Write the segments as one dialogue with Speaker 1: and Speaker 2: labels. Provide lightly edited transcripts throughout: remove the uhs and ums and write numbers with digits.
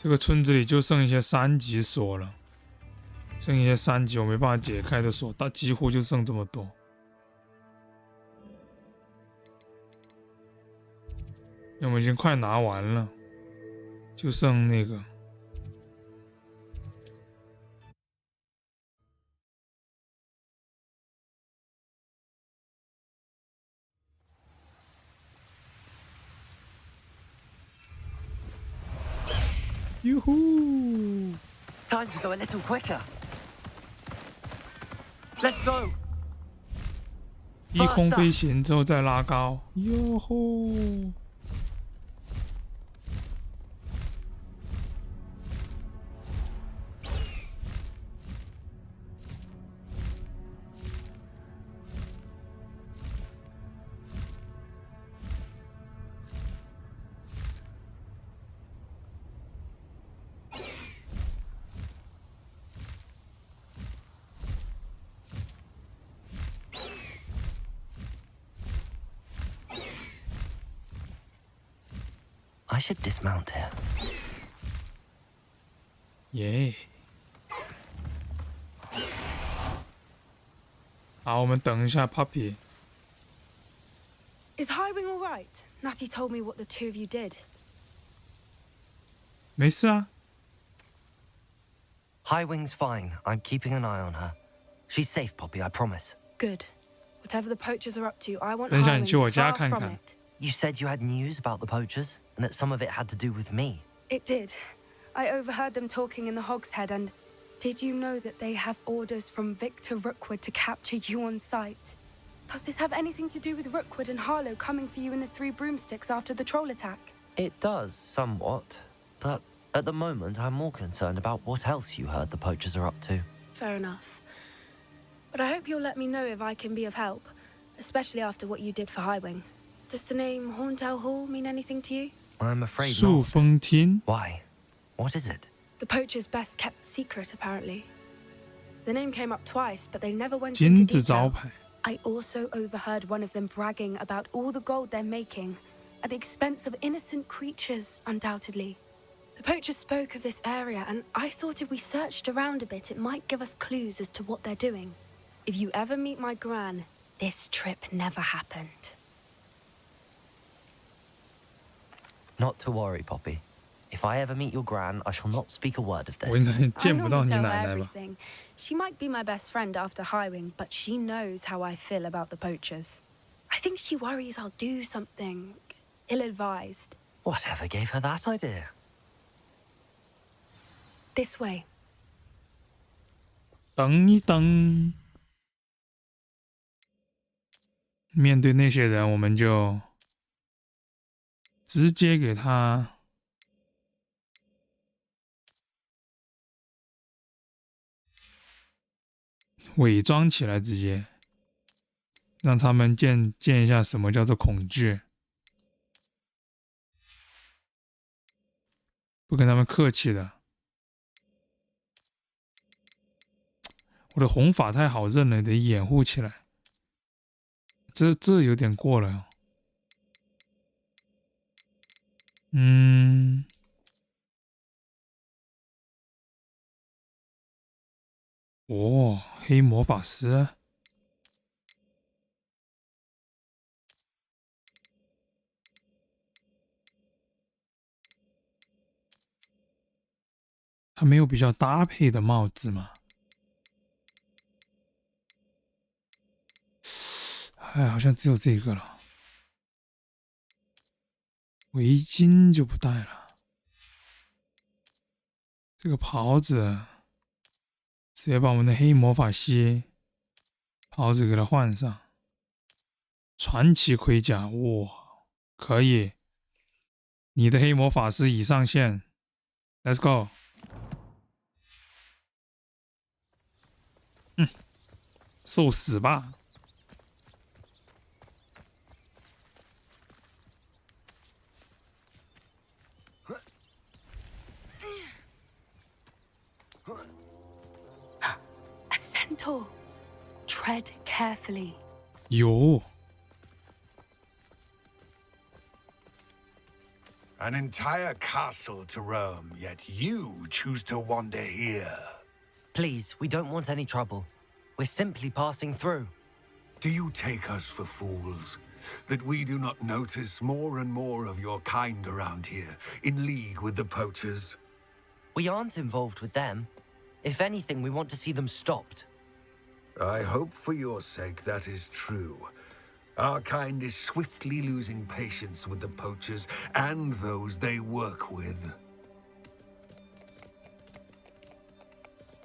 Speaker 1: 这个村子里就剩一些3级锁了，剩一些3级我没办法解开的锁，但几乎就剩这么多。我们已经快拿完了，就剩那个。哟呼
Speaker 2: Time to go a little quicker. Let's go.
Speaker 1: 低空飞行之后再拉高，哟吼！I
Speaker 2: should dismount here.
Speaker 1: 耶！好，我们等一下 Puppy。
Speaker 3: Is Highwing all right? Natty told me what the two of you did.
Speaker 1: 没事啊。
Speaker 2: Highwing's fine. I'm keeping an eye on her. She's safe, Poppy, I promise.
Speaker 3: Good. Whatever the poachers are up to, I want
Speaker 1: 等一下你去我
Speaker 3: Highwing
Speaker 1: 家
Speaker 3: far
Speaker 1: 看
Speaker 3: from
Speaker 1: 看。
Speaker 3: it.
Speaker 2: You said you had news about the poachers, and that some of it had to do with me.
Speaker 3: It did. I overheard them talking in the Hogshead, and did you know that they have orders from Victor Rookwood to capture you on sight? Does this have anything to do with Rookwood and Harlow coming for you in the Three Broomsticks after the troll attack?
Speaker 2: It does, somewhat. But at the moment, I'm more concerned about what else you heard the poachers are up to.
Speaker 3: Fair enough. But I hope you'll let me know if I can be of help, especially after what you did for Highwing. Does the name Horntail Hall mean anything to you?
Speaker 2: I'm afraid
Speaker 1: 树
Speaker 2: not.
Speaker 1: 风厅
Speaker 2: Why? What is it?
Speaker 3: The poacher's best kept secret, apparently. The name came up twice, but they never went
Speaker 1: 金
Speaker 3: into
Speaker 1: 字招
Speaker 3: detail.
Speaker 1: 牌。
Speaker 3: I also overheard one of them bragging about all the gold they're making, at the expense of innocent creatures, undoubtedly. The poachers spoke of this area, and I thought if we searched around a bit, it might give us clues as to what they're doing. If you ever meet my gran, this trip never happened.
Speaker 2: Not to worry, Poppy. If I ever meet your gran, I shall not speak a word of
Speaker 1: 我应
Speaker 2: this.
Speaker 1: 该见
Speaker 3: I
Speaker 1: 不到
Speaker 3: normally
Speaker 1: 你
Speaker 3: tell
Speaker 1: 奶
Speaker 3: her
Speaker 1: 奶吧？
Speaker 3: everything. She might be my best friend after Highwing, but she knows how I feel about the poachers. I think she worries I'll do something ill-advised.
Speaker 2: Whatever gave her that idea?
Speaker 3: This way.
Speaker 1: 等一等，面对那些人，我们就直接给他伪装起来，直接让他们见一下什么叫做恐惧，不跟他们客气的。我的红发太好认了，得掩护起来。这有点过了。哦，黑魔法师。他没有比较搭配的帽子吗？哎，好像只有这个了。围巾就不戴了。这个袍子，直接把我们的黑魔法师袍子给它换上。传奇盔甲，哇，可以！你的黑魔法师已上线 ，Let's go！ 受死吧！A
Speaker 3: centaur. Tread carefully.
Speaker 1: 有。
Speaker 4: An entire castle to roam, yet you choose to wander here.
Speaker 2: Please, we don't want any trouble. We're simply passing through.
Speaker 4: Do you take us for fools? That we do not notice more and more of your kind around here, in league with the poachers?
Speaker 2: We aren't involved with them. If anything, we want to see them stopped.
Speaker 4: I hope for your sake that is true. Our kind is swiftly losing patience with the poachers and those they work with.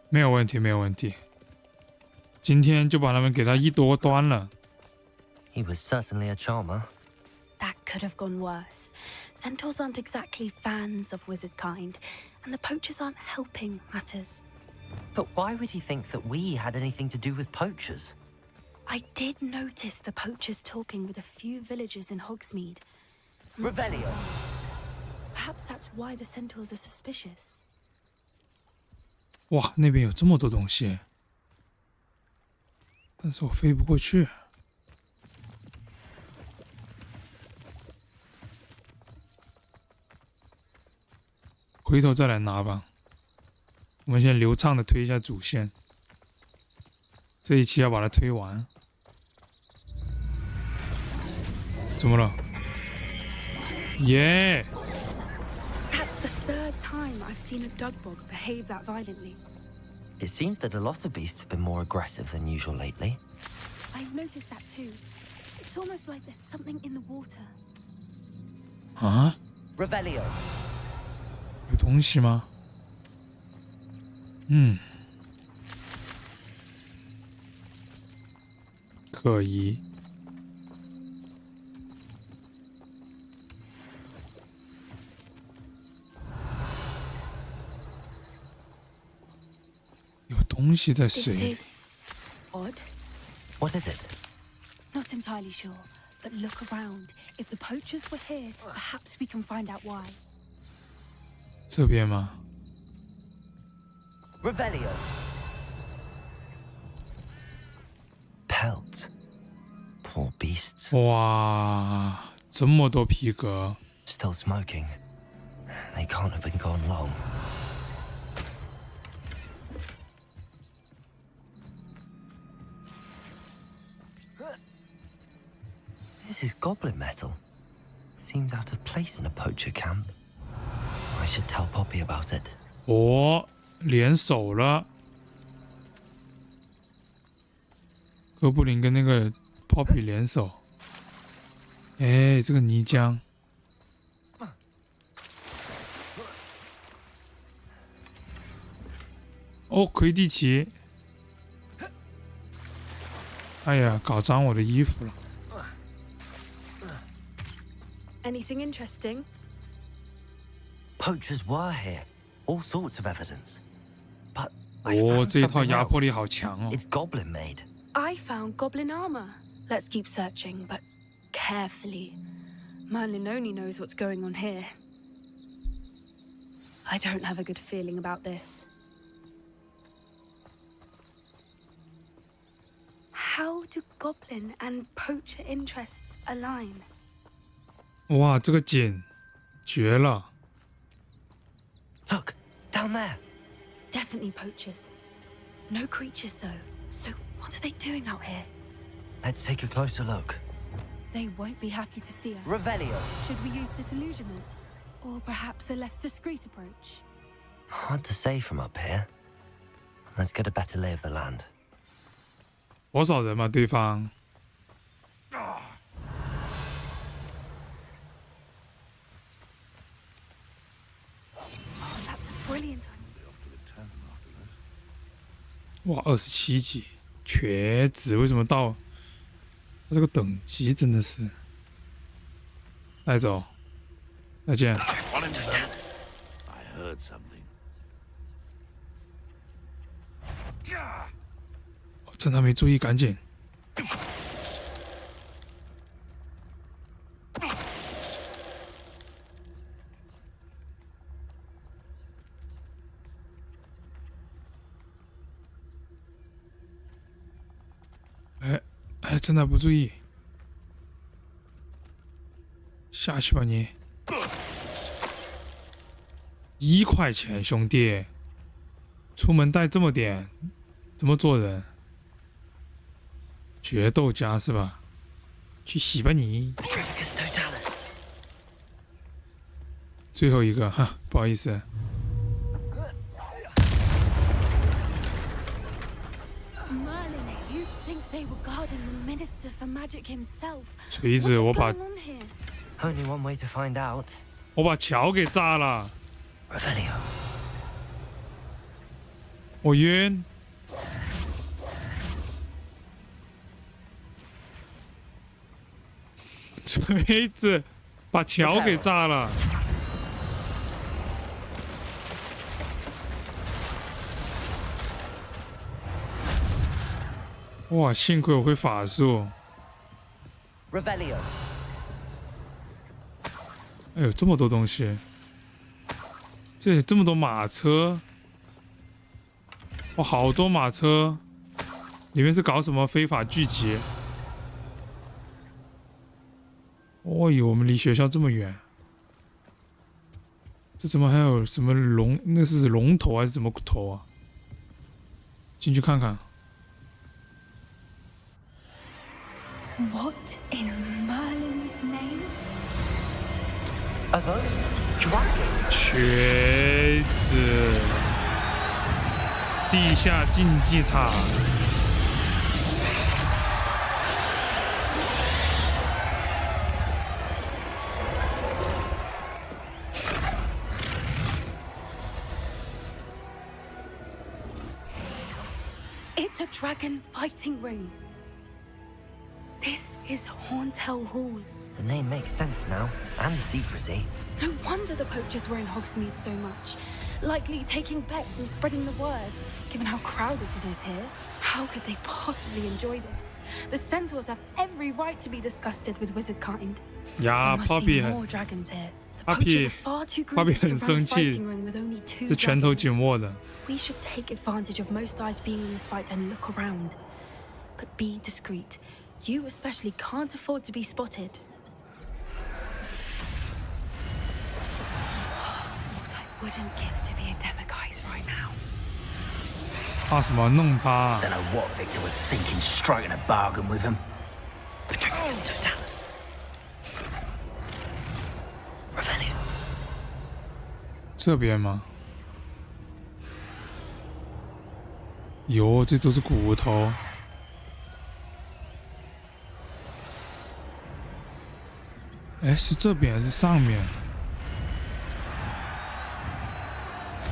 Speaker 1: 没有问题，没有问题。今天就把他们给他一多端了。
Speaker 2: He was certainly a charmer.
Speaker 3: That could have gone worse. Centaurs aren't exactly fans of wizard kind, and the poachers aren't helping matters.
Speaker 2: But why would he think that we had anything to do with poachers?
Speaker 3: I did notice the poachers talking with a few villagers in Hogsmeade.
Speaker 2: Revelio!
Speaker 3: Perhaps that's why the centaurs are suspicious.
Speaker 1: 哇，那边有这么多东西，但是我飞不过去。回头再来拿吧。我们先流畅的推一下主线，这一期要把它推完。怎么了？耶、
Speaker 3: That's the third time I've seen a dugbog behave that violently.
Speaker 2: It seems that a lot of beasts have been more aggressive than usual lately.
Speaker 3: I've noticed that too. It's almost like there's something in the water.
Speaker 1: 啊？
Speaker 2: Revelio!
Speaker 1: 有东西吗？可疑。有东西在
Speaker 3: This
Speaker 1: 水。
Speaker 3: is odd.
Speaker 2: What is it?
Speaker 3: Not entirely sure, but look around. If the poachers were here, perhaps we can find out why.
Speaker 1: 这边吗？
Speaker 2: Revelio! Pelt. Poor beasts.
Speaker 1: 哇，这么多皮革！
Speaker 2: Still smoking. They can't have been gone long. This is goblin metal. Seems out of place in a poacher camp. I should tell Poppy about it.
Speaker 1: 哦，联手了。哥布林跟那个 Poppy 联手。哎，这个泥浆。哦，魁地奇。哎呀，搞脏我的衣服了。
Speaker 3: Anything interesting?
Speaker 2: Poachers were here. All sorts of evidence. But I
Speaker 1: 哦，
Speaker 2: found
Speaker 1: 这一套
Speaker 2: something
Speaker 1: 压迫力
Speaker 2: else.
Speaker 1: 好强哦。
Speaker 2: It's goblin made.
Speaker 3: I found goblin armor. Let's keep searching, but carefully. Merlin only knows what's going on here. I don't have a good feeling about this. How do goblin and poacher interests align?
Speaker 1: 哇，这个景绝了！
Speaker 2: Look, down there.
Speaker 3: Definitely poachers. No creatures, though. So what are they doing out here?
Speaker 2: Let's take a closer look.
Speaker 3: They won't be happy to see us.
Speaker 2: Revelio.
Speaker 3: Should we use disillusionment? Or perhaps a less discreet approach?
Speaker 2: Hard to say from up here. Let's get a better lay of the land.
Speaker 1: 多少人嘛？对方
Speaker 3: Oh, that's brilliant.
Speaker 1: 哇，27级，瘸子为什么到？他这个等级真的是，带走，再见。
Speaker 4: I heard something.
Speaker 1: 趁他没注意，赶紧。哎，趁他不注意，下去吧你。1块钱，兄弟，出门带这么点，怎么做人？决斗家是吧？去洗吧你！最后一个，哈，不好意思。锤子，我把
Speaker 2: Only one way to find out.
Speaker 1: 我把桥给炸了，
Speaker 2: Revelio.
Speaker 1: 我晕。锤子，把桥给炸了。哇，幸亏我会法术。
Speaker 2: Revelio.
Speaker 1: 哎呦，这么多东西，这么多马车，哇，好多马车，里面是搞什么非法聚集？哦呦，我们离学校这么远，这怎么还有什么龙？那是龙头还是什么头啊？进去看看。
Speaker 3: What in Merlin's name?
Speaker 2: Are those dragons?
Speaker 1: 瘸子，地下竞技场。
Speaker 3: It's a dragon fighting ring. This is Horntail Hall.
Speaker 2: The name makes sense now, and the secrecy.
Speaker 3: No wonder the poachers were in Hogsmeade so much. Likely taking bets and spreading the word, given how crowded it is here. How could they possibly enjoy this? The centaurs have every right to be disgusted with wizard kind.
Speaker 1: Yeah,
Speaker 3: There must
Speaker 1: Poppy
Speaker 3: be
Speaker 1: 很
Speaker 3: more dragons here. The
Speaker 1: Poppy-
Speaker 3: poachers are far too
Speaker 1: Poppy
Speaker 3: greedy to
Speaker 1: 很
Speaker 3: run a
Speaker 1: 生气，
Speaker 3: fighting ring with only 2
Speaker 1: 是拳头紧
Speaker 3: dragons.
Speaker 1: 握的。
Speaker 3: We should take advantage of most eyes being in the fight and look around. But be discreet. You especially can't afford to be spotted. What I wouldn't give to be a Demiguise right now.
Speaker 1: 怕什么？弄他！
Speaker 2: Don't know what Victor was thinking, striking a bargain with him. Petrificus totalis. Revelio.
Speaker 1: 这边吗？哟，这都是骨头。哎，是这边还是上面？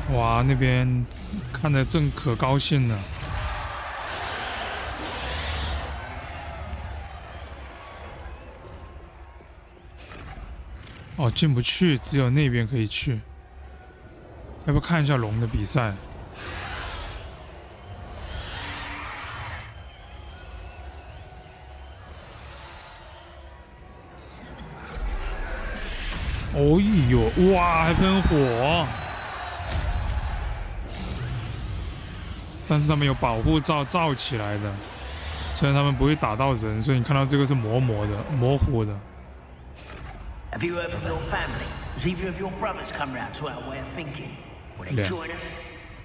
Speaker 1: 哇，那边看着正可高兴呢。哦，进不去，只有那边可以去。要不要看一下龙的比赛？哦呦，哇，还喷火！但是他们有保护罩罩起来的，虽然他们不会打到人，所以你看到这个是模糊的。
Speaker 5: Have you heard from your family? Has either of your brothers come round to our way of thinking? Will they
Speaker 1: Yeah.
Speaker 5: join us?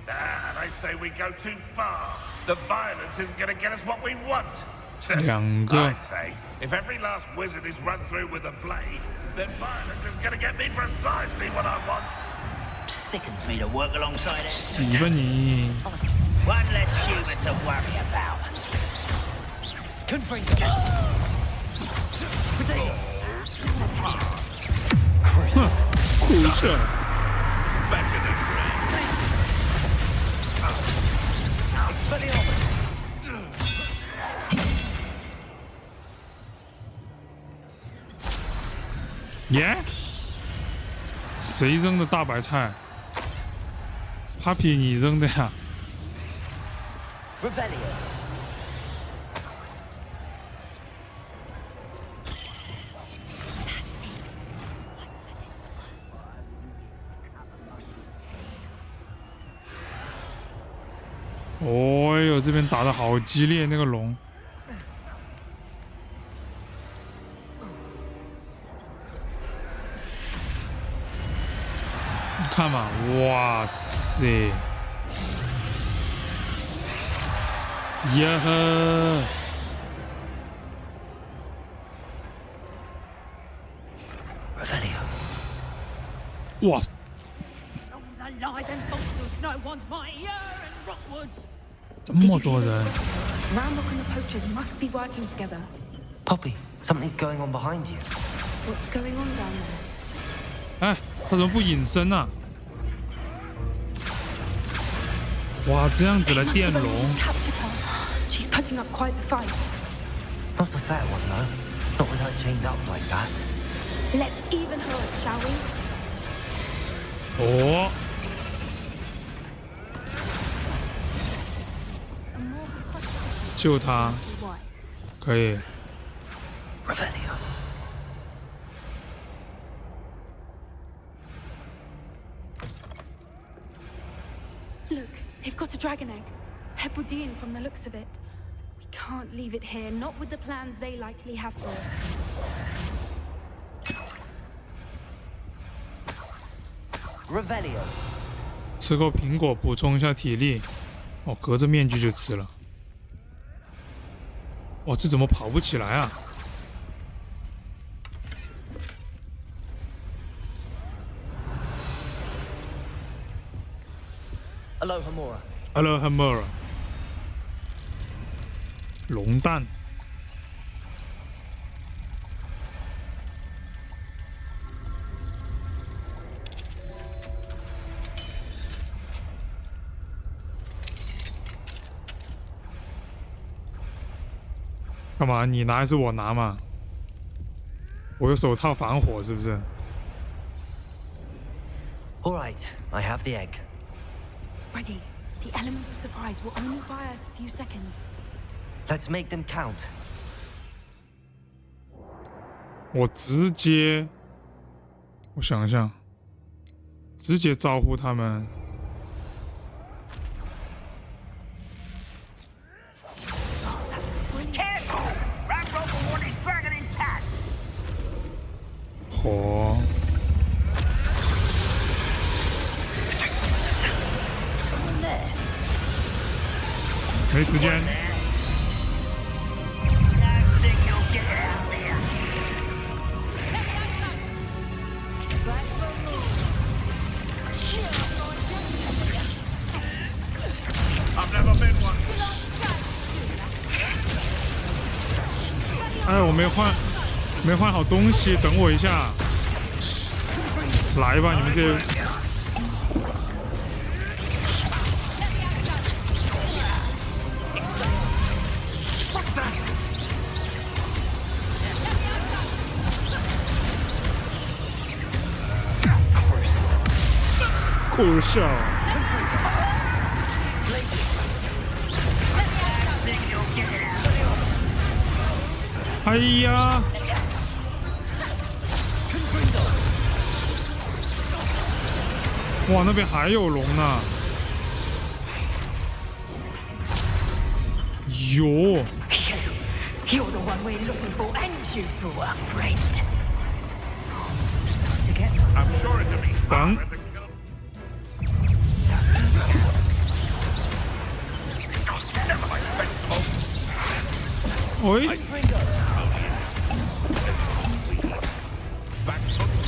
Speaker 6: Ah, they say we go too far. The violence isn't going to get us what we want.
Speaker 1: 两个
Speaker 6: I say, if every last wizard is run through with a blade, then violence is going to get me precisely what I want.
Speaker 5: Sickens me to work alongside it.
Speaker 1: 洗吧你！
Speaker 5: One less human to worry about.
Speaker 2: Confringo. Potato.
Speaker 1: 哼，酷射！
Speaker 6: Back in the grave.
Speaker 2: Expelliarmus.
Speaker 1: 耶！谁扔的大白菜？Papi，你扔的呀？
Speaker 2: Revelio.
Speaker 3: That's it. That is the one.
Speaker 1: 哦呦，这边打得好激烈，那个龙。看嘛，哇塞，呀呵，
Speaker 2: Revelio.
Speaker 1: 哇， 这么多人，
Speaker 3: Ramrock and the poachers must be working together.
Speaker 2: Poppy, something's going on behind you.
Speaker 3: What's going on down there?
Speaker 1: 哎，他怎么不隐身啊？哇，这样子来
Speaker 3: They must
Speaker 1: 电
Speaker 3: have
Speaker 1: 龙，
Speaker 3: only just captured her. She's putting up quite the fight.
Speaker 2: Not a fair one, though. Not with her chained up like that.
Speaker 3: Let's even her up, shall we?
Speaker 1: 哦，
Speaker 3: A more hostile
Speaker 1: 救他，
Speaker 3: might be wise.
Speaker 1: 可以。
Speaker 2: Revelio.
Speaker 3: Look, they've got a dragon egg. Hebridean from the looks of it. We can't leave it here, not with the plans they likely have for it.
Speaker 2: Revelio.
Speaker 1: 吃口苹果补充一下体力。哦，隔着面具就吃了。哇，这怎么跑不起来啊？
Speaker 2: Alohomora.
Speaker 1: Alohomora， 龙蛋。干嘛？你拿还是我拿嘛？我有手套防火，是不是？
Speaker 2: All right, I have the egg.
Speaker 3: Ready. The element of surprise will only buy us a few seconds.
Speaker 2: Let's make them count.
Speaker 1: 我直接，我想一下，直接招呼他们。
Speaker 3: That's brilliant.
Speaker 5: Careful! Ramrock will want his dragon intact.
Speaker 1: 火，
Speaker 5: Someone there.
Speaker 1: 没时间。
Speaker 5: Don't think you'll get out there.
Speaker 6: I've never been one.
Speaker 1: 哎，我没换好东西，等我一下。来吧，你们这些。 酷笑！ 哎呀！哇，那边还有龙呢！哟，
Speaker 7: You're the one we're looking for, and you brought a friend. To get
Speaker 6: I'm sure it'll be
Speaker 1: Bang.
Speaker 6: harder than kill. Never mind vegetables.
Speaker 1: 喂，
Speaker 6: Back to the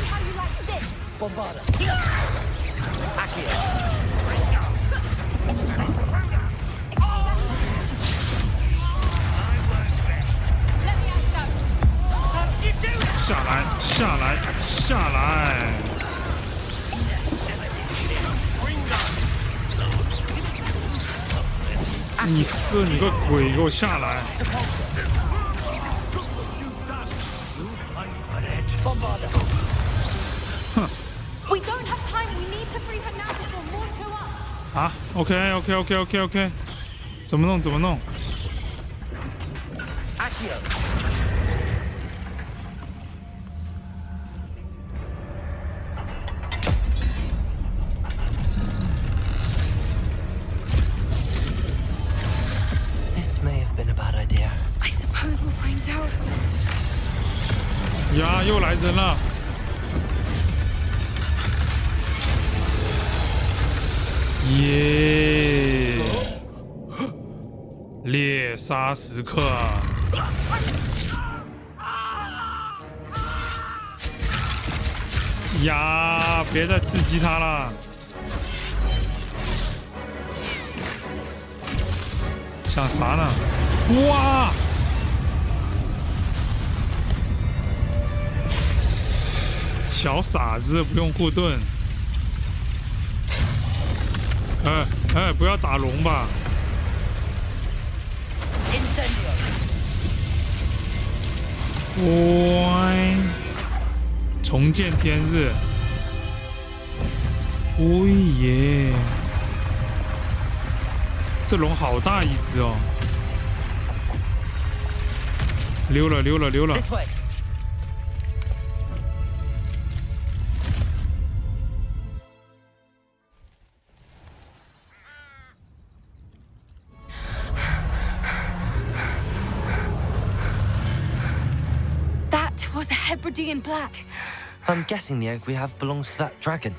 Speaker 3: How you like this?
Speaker 2: Bombarda. Accio.
Speaker 5: Let me have some. What did you do?
Speaker 1: 下来，下来，下来！你射你个鬼，给我下来！
Speaker 2: Bombarda.
Speaker 3: We don't have time. We need to free her now before more show up.
Speaker 1: 啊 ，OK， 怎么弄？怎么弄？
Speaker 2: Accio.
Speaker 1: 又来人了！耶！猎杀时刻！呀，别再刺激他了！想啥呢？哇！小傻子，不用护盾。不要打龙吧！喂，重见天日！哦耶，这龙好大一只哦！溜了溜了溜了！
Speaker 3: Was a Hebridean black.
Speaker 2: I'm guessing the egg we have belongs to that dragon.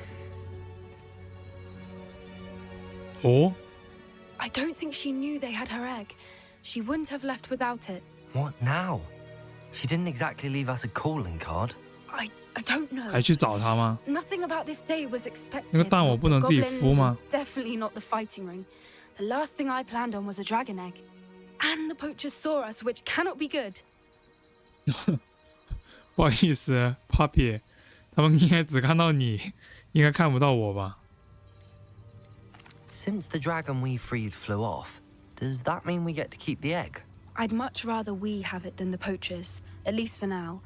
Speaker 1: Oh?
Speaker 3: I don't think she knew they had her egg. She wouldn't have left without it.
Speaker 2: What now? She didn't exactly leave us a calling card.
Speaker 3: I don't know.
Speaker 1: 还去找他吗？
Speaker 3: Nothing about this day was expected.
Speaker 1: 那个蛋我不能自己孵吗？
Speaker 3: Definitely not the fighting ring. The last thing I planned on was a dragon egg. And the poachers saw us, which cannot be good.
Speaker 1: 不好意思 ，Papi， 他们应该只看到你，应该看不到我吧
Speaker 2: ？Since the dragon we freed flew off, does that mean we get to keep the egg?
Speaker 3: I'd much rather we have it than the poachers, at least for now.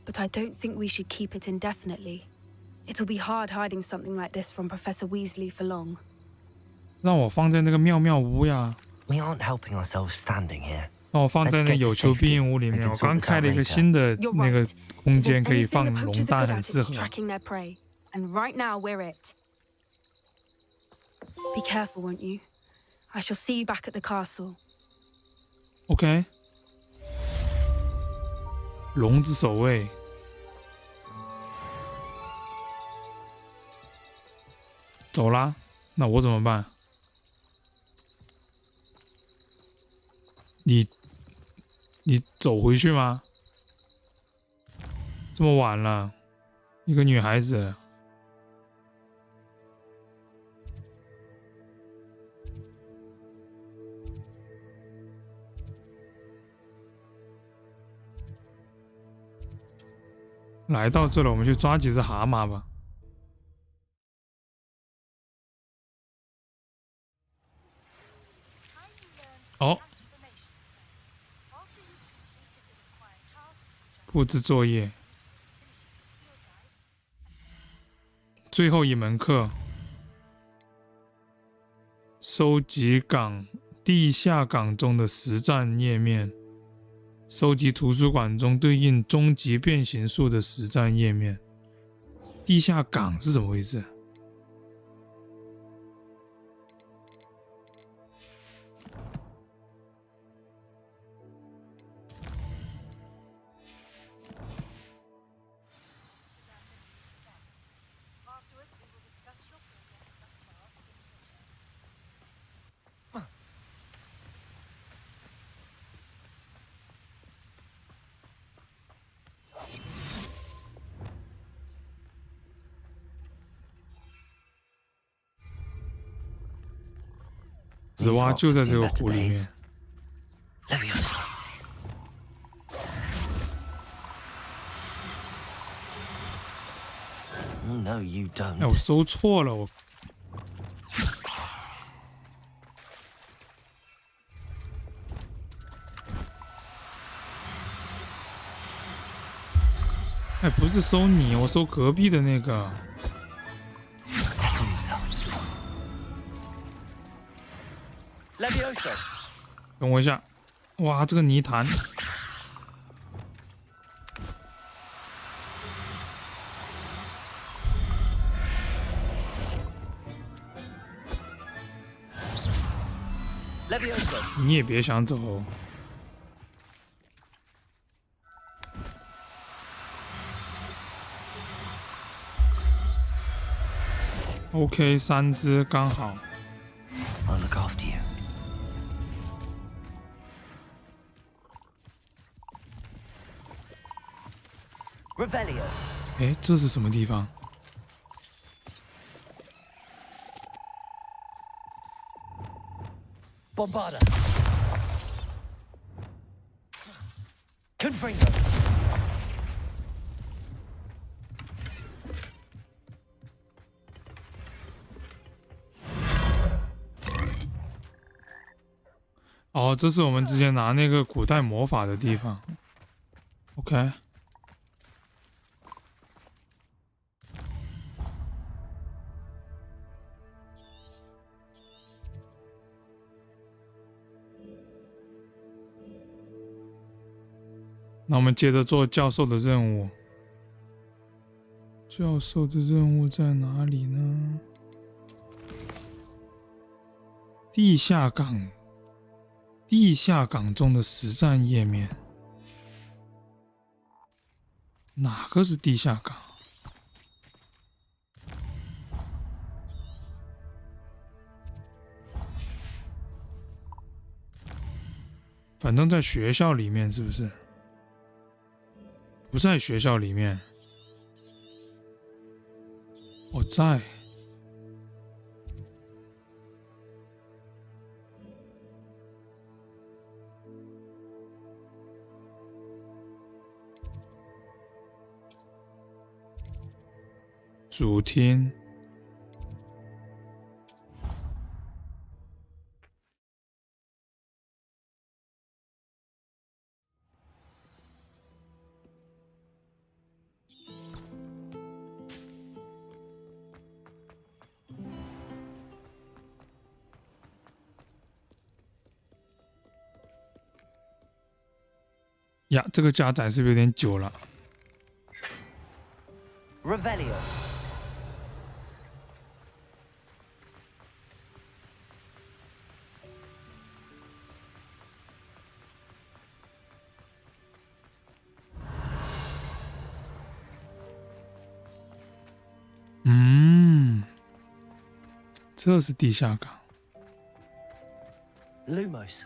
Speaker 3: But I don't think we should keep it indefinitely. It'll be hard hiding something like this from Professor Weasley for long.
Speaker 1: 让我放在那个妙妙屋呀。
Speaker 2: We aren't helping ourselves standing here.
Speaker 1: 让我放在那有求必应屋里面。我刚开了一个新的那个空间，可以放龙蛋，很适合。
Speaker 3: And right now we're it. Be careful, won't you? I shall see you back at the castle.
Speaker 1: OK。龙之守卫。走啦，那我怎么办？你走回去吗？这么晚了，一个女孩子。来到这了，我们去抓几只蛤蟆吧。哦。布置作业，最后一门课，收集地下港中的实战页面，收集图书馆中对应终极变形术的实战页面。地下港是怎么回事？紫蛙就在这个湖里面。
Speaker 2: No, you don't.
Speaker 1: 哎，我搜错了，我。哎，不是搜你，我搜隔壁的那个。等我一下，哇，这个泥潭。你也别想走。OK， 3只刚好。
Speaker 2: I'll look after you. Revelio.
Speaker 1: 哎，这是什么地方？
Speaker 2: Bombarda. Confringo.
Speaker 1: 哦，这是我们之前拿那个古代魔法的地方。OK。那我们接着做教授的任务。教授的任务在哪里呢？地下港。地下港中的实战页面，哪个是地下港？反正在学校里面，是不是？不在学校里面，我在。主厅，呀，这个加载是不是有点久了？
Speaker 2: Revelio.
Speaker 1: 这是地下港。
Speaker 2: Lumos.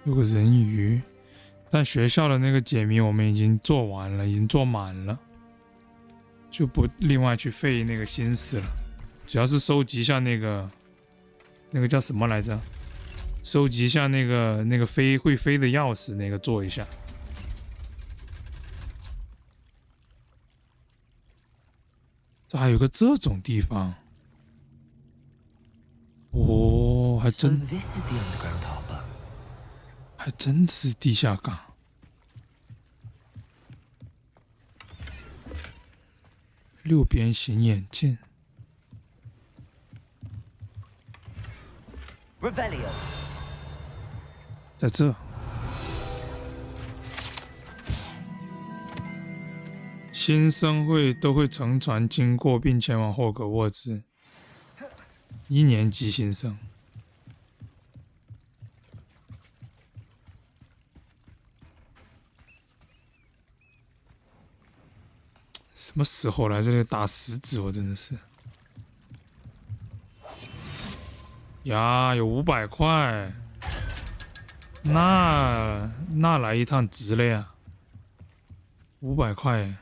Speaker 1: 有个人鱼，但学校的那个解谜我们已经做完了，已经做满了，就不另外去费那个心思了。主要是收集一下那个叫什么来着？收集一下那个会飞的钥匙，那个做一下。这还有个这种地方，哦，还真。
Speaker 2: So this is the underground harbor.
Speaker 1: 还真是地下港。六边形眼镜。
Speaker 2: Revelio.
Speaker 1: 在这。新生都会乘船经过并前往霍格沃兹。1年级新生。什么时候来这里打石子？我真的是呀，有500块，那来一趟值了呀，500块。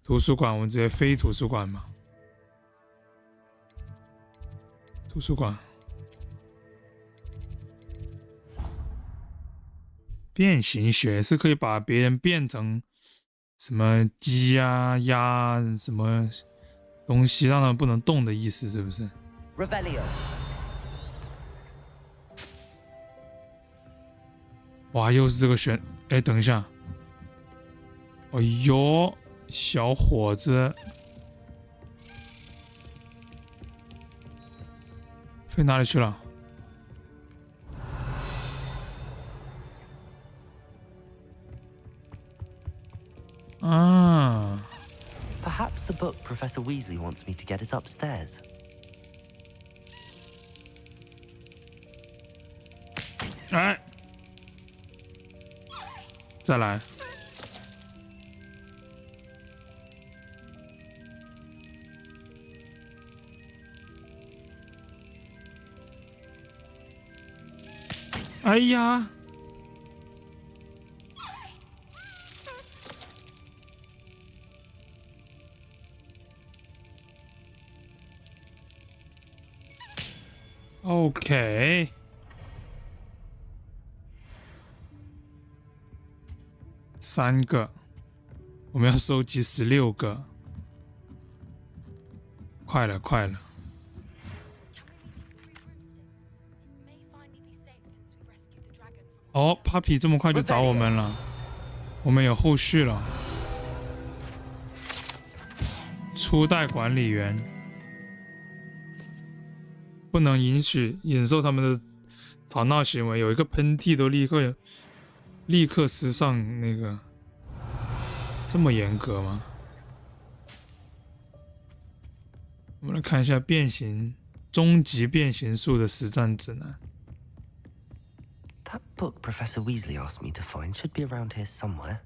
Speaker 1: 图书馆，我们直接飞图书馆嘛。图书馆，变形学是可以把别人变成。什么鸡呀、鸭什么东西让他们不能动的意思，是不是
Speaker 2: Revelio.
Speaker 1: 哇，又是这个选，哎，等一下，哎呦，小伙子，飞哪里去了？啊
Speaker 2: Perhaps the book Professor Weasley wants me to get is upstairs.
Speaker 1: 哎，再来。哎呀！OK， 3个，我们要收集16个，快了，快了！哦，Papi 这么快就找我们了，我们有后续了。初代管理员。不能忍受他们的吵闹行为，有一个喷嚏都立刻撕上那个，这么严格吗？我们来看一下终极变形术的实战指南。
Speaker 2: That book Professor Weasley asked me to find should be around here somewhere.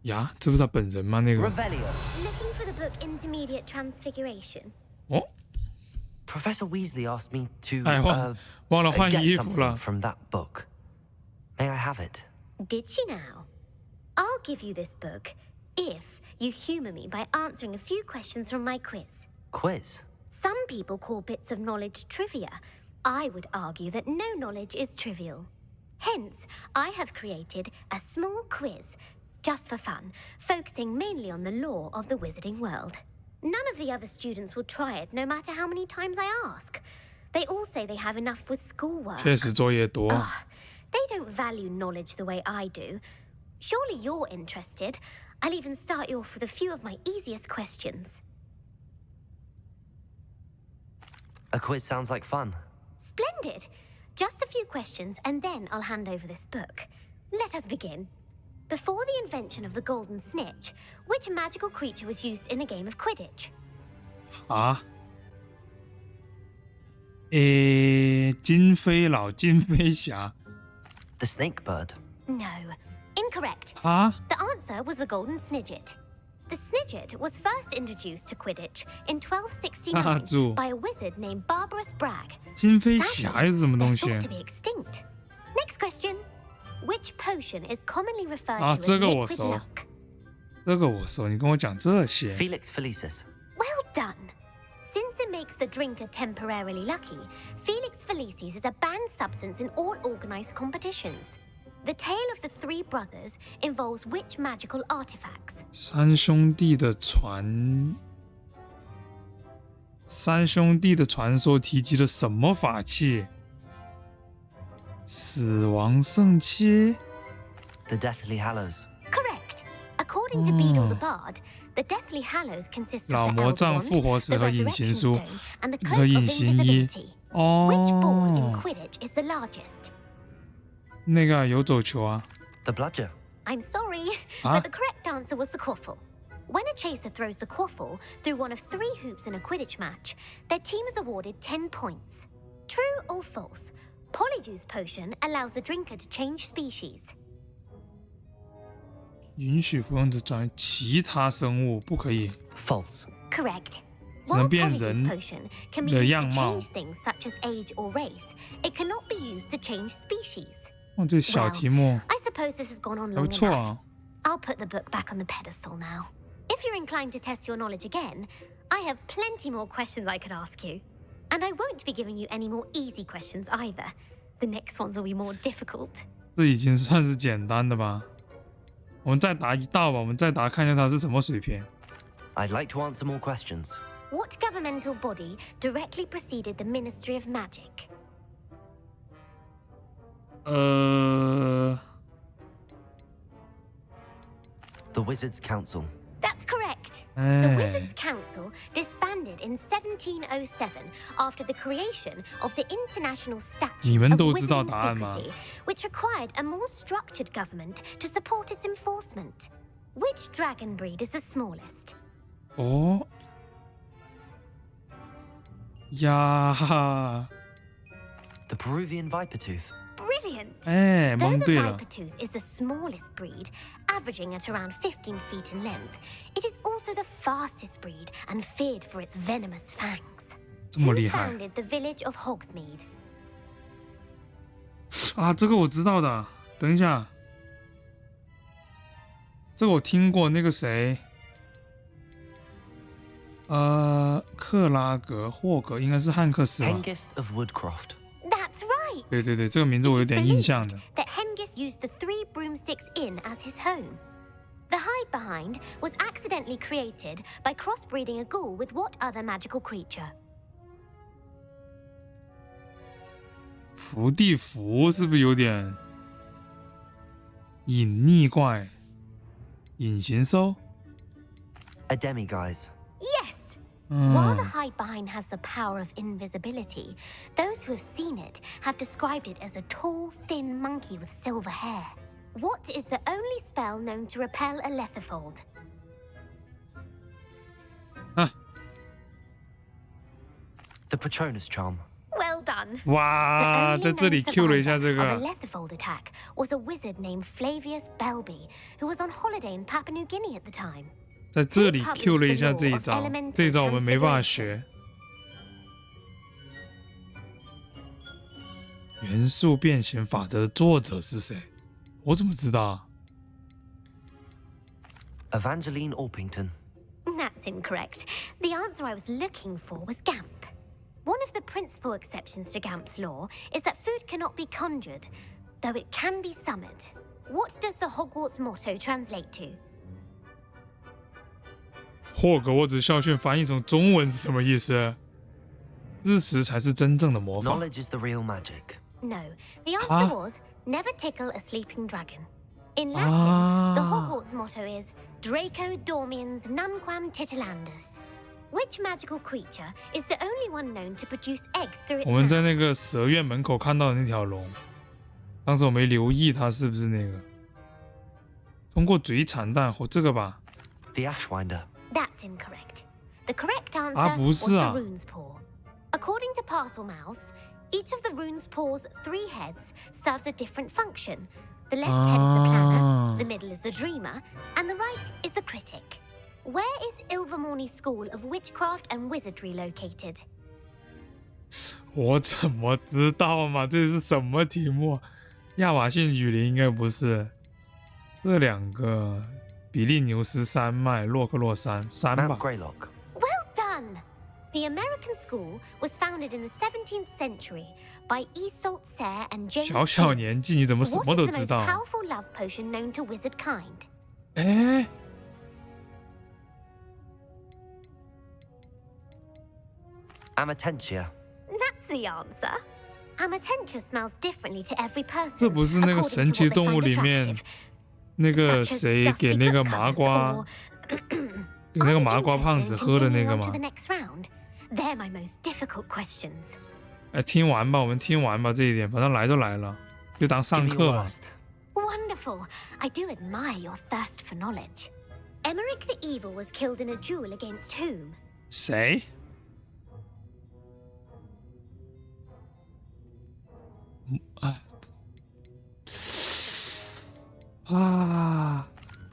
Speaker 1: 呀，这不是他本人吗？那个。
Speaker 8: Looking for the book Intermediate Transfiguration.
Speaker 1: 哦。
Speaker 2: Professor Weasley asked me to
Speaker 1: 忘了换
Speaker 2: get
Speaker 1: 衣服
Speaker 2: something
Speaker 1: 了。
Speaker 2: from that book. May I have it?
Speaker 8: Did she now? I'll give you this book if you humor me by answering a few questions from my quiz.
Speaker 2: Quiz?
Speaker 8: Some people call bits of knowledge trivia. I would argue that no knowledge is trivial. Hence, I have created a small quiz, just for fun, focusing mainly on the lore of the wizarding world. None of the other students will try it, no matter how many times I ask. They all say they have enough with schoolwork.
Speaker 1: 确实作业多。
Speaker 8: They don't value knowledge the way I do. Surely you're interested. I'll even start you off with a few of my easiest questions.
Speaker 2: A quiz sounds like fun.
Speaker 8: Splendid! Just a few questions, and then I'll hand over this book. Let us begin. Before the invention of the golden snitch, which magical creature was used in a game of Quidditch?
Speaker 1: 啊？金飞佬、金飞侠。
Speaker 2: The snake bird.
Speaker 8: No. Incorrect.
Speaker 1: 啊？
Speaker 8: The answer was the golden snidget. The snidget was first introduced to Quidditch in 1269 by a wizard named Barbarous Bragg.
Speaker 1: 金飞侠又是什么东西？
Speaker 8: Thought to be extinct. Next question. Which potion is commonly referred to
Speaker 1: 啊，
Speaker 8: as
Speaker 1: 这个我
Speaker 8: liquid
Speaker 1: 熟，
Speaker 8: luck?
Speaker 1: 这个我熟。你跟我讲这些。
Speaker 2: Felix Felicis.
Speaker 8: Well done. Since it makes the drinker temporarily lucky, Felix Felicis is a banned substance in all organized competitions. The tale of the three brothers involves which magical artifacts?
Speaker 1: 三兄弟的传说提及了什么法器？死亡圣器？
Speaker 2: The Deathly Hallows.
Speaker 8: Correct. According to Beedle the Bard, the Deathly Hallows consists
Speaker 1: 老
Speaker 8: of the
Speaker 1: 魔
Speaker 8: Elder
Speaker 1: 杖、
Speaker 8: Wand,
Speaker 1: 复活石
Speaker 8: the
Speaker 1: 和隐形
Speaker 8: Resurrection
Speaker 1: 书
Speaker 8: Stone, and the
Speaker 1: 和
Speaker 8: Cloak
Speaker 1: 隐
Speaker 8: of
Speaker 1: 形衣。
Speaker 8: Invisibility. Which ball in
Speaker 1: 哦，
Speaker 8: Quidditch is the largest?
Speaker 1: 那个游走球啊。
Speaker 2: The Bludger.
Speaker 8: I'm sorry,
Speaker 1: Huh?
Speaker 8: but the correct answer was the quaffle. When a chaser throws the quaffle through one of 3 hoops in a Quidditch match, their team is awarded 10 points. True or false? Polyjuice potion allows the drinker to change species.
Speaker 1: 允许服用者转为其他生物，不可以。
Speaker 2: False.
Speaker 8: Correct.
Speaker 1: 只能
Speaker 8: While
Speaker 1: 变
Speaker 8: Polyjuice
Speaker 1: 人
Speaker 8: potion can be
Speaker 1: 的
Speaker 8: used
Speaker 1: 样
Speaker 8: to
Speaker 1: 貌。
Speaker 8: change things such as age or race, it cannot be used to change species.
Speaker 1: 哦，这小题目
Speaker 8: I suppose this has gone on
Speaker 1: 还
Speaker 8: long
Speaker 1: 不错
Speaker 8: enough.
Speaker 1: 啊。
Speaker 8: I'll put the book back on the pedestal now. If you're inclined to test your knowledge again, I have plenty more questions I could ask you. And I won't be giving you any more easy questions either. The next ones will be more difficult.
Speaker 1: 这已经算是简单的吧？我们再答一道吧，我们再答看一下它是什么水平。
Speaker 2: I'd like to answer more questions.
Speaker 8: What governmental body directly preceded the Ministry of Magic?
Speaker 2: The Wizards' Council.
Speaker 8: That's correct. The
Speaker 1: 哎，
Speaker 8: Wizards' Council disbanded in 1707 after the creation of the International
Speaker 1: 你
Speaker 8: Statute
Speaker 1: 们
Speaker 8: of
Speaker 1: 都知道
Speaker 8: Wizarding
Speaker 1: 答案吗？
Speaker 8: Secrecy, which required a more structured government to support its enforcement. Which dragon breed is the smallest?
Speaker 1: 哦，呀，
Speaker 2: The Peruvian Vipertooth.
Speaker 8: Brilliant!
Speaker 1: 哎，
Speaker 8: Though
Speaker 1: 蒙
Speaker 8: the
Speaker 1: 对了。
Speaker 8: Vipertooth is the smallest breed, averaging at around 15 feet in length, it is also the fastest breed and feared for its venomous fangs.
Speaker 1: 这么
Speaker 8: Who
Speaker 1: 厉害？
Speaker 8: founded the village of Hogsmeade?
Speaker 1: 啊，这个我知道的。等一下，这个我听过，那个谁，克拉格霍格应该是汉克斯吧？
Speaker 2: Hengist of Woodcroft.
Speaker 8: That's right.
Speaker 1: 对对对，这个名字我有点印象的。
Speaker 8: That Hengist used the 3 broomsticks inn as his home. The hide behind was accidentally created by crossbreeding a ghoul with what other magical creature?
Speaker 1: 伏地符是不是有点隐匿怪？隐形兽？
Speaker 2: A demiguise.
Speaker 8: Yes! While the
Speaker 1: 嗯，
Speaker 8: hide behind has the power of invisibility, those who have seen it have described it as a tall, thin monkey with silver hair. What is the only spell known to repel a letherfold?
Speaker 1: 啊，
Speaker 2: The Patronus charm.
Speaker 8: Well done.
Speaker 1: 哇，
Speaker 8: The
Speaker 1: 在
Speaker 8: only
Speaker 1: 这里
Speaker 8: known
Speaker 1: Q 了一下
Speaker 8: survivor
Speaker 1: 这
Speaker 8: of a
Speaker 1: 个，
Speaker 8: letherfold attack was a wizard named Flavius Belby, who was on holiday in Papua New Guinea at the time.
Speaker 1: 在这里 Q 了一下这一招，这一招我们没办法学。元素变形法则的作者是谁？我怎么知道啊？
Speaker 2: Evangeline Orpington.
Speaker 8: That's incorrect. The answer I was looking for was Gamp. One of the principal exceptions to Gamp's law is that food cannot be conjured, though it can be summoned. What does the Hogwarts motto translate to?
Speaker 1: 霍格沃兹校训翻译成中文是什么意思？知识才是真正的魔法。
Speaker 2: Knowledge is the real magic.
Speaker 8: No, the answer was never tickle a sleeping dragon. In Latin, the Hogwarts motto is Draco Dormiens Nunquam Titilandus. Which magical creature is the only one known to produce eggs through its
Speaker 1: 我们在
Speaker 8: mouth?
Speaker 1: 那个蛇院门口看到的那条龙，当时我没留意它是不是那个通过嘴产蛋，或这个吧？
Speaker 2: The Ashwinder.
Speaker 8: That's incorrect. The correct answer
Speaker 1: 啊，不
Speaker 8: was
Speaker 1: 是啊。
Speaker 8: the rune's paw. According to parcel mouths, each of the rune's paw's 3 heads serves a different function. The left head is the planner, the middle is the dreamer, and the right is the critic. Where is Ilvermorny School of Witchcraft and Wizardry located?
Speaker 1: 我怎么知道嘛？这是什么题目？亚马逊雨林应该不是。这两个，比利牛斯山脉、洛克洛山山
Speaker 2: Mount
Speaker 1: 吧。
Speaker 2: Greylock.
Speaker 8: Well done! The American school was founded in the 17th century by Isolde Serre and James
Speaker 1: 小小
Speaker 8: Stewart.
Speaker 1: 年纪你怎么什
Speaker 8: What
Speaker 1: 么
Speaker 8: is
Speaker 1: 都
Speaker 8: the
Speaker 1: 知
Speaker 8: most
Speaker 1: 道？
Speaker 8: powerful love potion known to wizard kind?
Speaker 1: 哎，
Speaker 2: Amatentia.
Speaker 8: That's the answer. Amatentia smells differently to every person.
Speaker 1: 这不是那个
Speaker 8: according to
Speaker 1: 神奇
Speaker 8: what they
Speaker 1: 动物
Speaker 8: find
Speaker 1: 里面
Speaker 8: attractive,
Speaker 1: 那个
Speaker 8: such as
Speaker 1: 谁
Speaker 8: dusty
Speaker 1: 给那个
Speaker 8: book
Speaker 1: 麻
Speaker 8: covers
Speaker 1: 瓜
Speaker 8: or-
Speaker 1: 给那个
Speaker 8: Are you
Speaker 1: 麻瓜
Speaker 8: interested
Speaker 1: 胖
Speaker 8: in
Speaker 1: 子喝的那
Speaker 8: continuing
Speaker 1: 个
Speaker 8: on to
Speaker 1: 吗
Speaker 8: the？ next round? They're my most difficult questions.
Speaker 1: 哎，听完吧，我们听完吧，这一点，反正来都来了，就当
Speaker 2: Give
Speaker 1: 上
Speaker 2: me
Speaker 1: 课
Speaker 2: your
Speaker 1: 吧。
Speaker 2: worst.
Speaker 8: Wonderful. I do admire your thirst for knowledge. Emmerich the Evil was killed in a duel against whom?
Speaker 1: 谁？啊！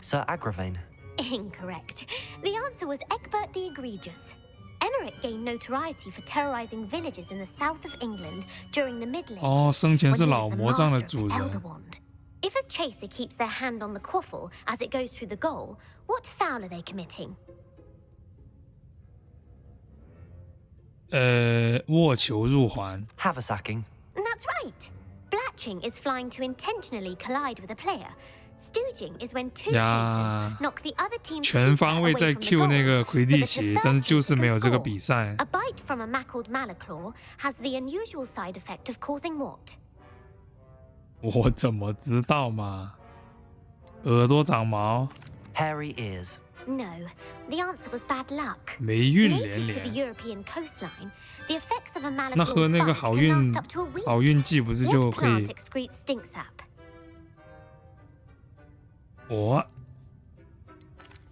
Speaker 2: Sir Agravain.
Speaker 8: Incorrect. The answer was Egbert the Egregious. Emmerich gained notoriety for terrorizing villages in the south of England during the Middle Ages.
Speaker 1: 哦，生前
Speaker 8: when
Speaker 1: 是
Speaker 8: he
Speaker 1: 老
Speaker 8: was the
Speaker 1: 魔杖的
Speaker 8: master of
Speaker 1: 主
Speaker 8: the
Speaker 1: 人
Speaker 8: Elder。Wand. If a chaser keeps their hand on the quaffle as it goes through the goal, what foul are they committing?
Speaker 1: 握球入环。
Speaker 2: Haversacking.
Speaker 8: That's right. Blatching is flying to intentionally collide with a player. Stooging is when two
Speaker 1: 呀
Speaker 8: chasers knock the other team's
Speaker 1: 全
Speaker 8: keeper
Speaker 1: 方位
Speaker 8: away
Speaker 1: 在
Speaker 8: from the
Speaker 1: Q 那
Speaker 8: goal,
Speaker 1: 个魁
Speaker 8: so
Speaker 1: 地
Speaker 8: that
Speaker 1: 奇
Speaker 8: the，
Speaker 1: 但是
Speaker 8: third
Speaker 1: 就是
Speaker 8: keeper
Speaker 1: 没
Speaker 8: can
Speaker 1: 有这个
Speaker 8: score.
Speaker 1: 比赛。
Speaker 8: A bite from a mackled malaclaw has the unusual side effect of causing what?
Speaker 1: 我怎么知道嘛？耳朵长毛，
Speaker 2: Hairy ears.
Speaker 8: No, the answer was bad luck.
Speaker 1: 霉运连
Speaker 8: Native to the
Speaker 1: 连。
Speaker 8: European coastline, the effects of a
Speaker 1: 那喝
Speaker 8: malaclaw
Speaker 1: 那个
Speaker 8: bite
Speaker 1: 好
Speaker 8: can
Speaker 1: 运
Speaker 8: last up to a week.
Speaker 1: 好运剂不是就
Speaker 8: What
Speaker 1: 可以
Speaker 8: plant？excretes stink sap?
Speaker 1: 我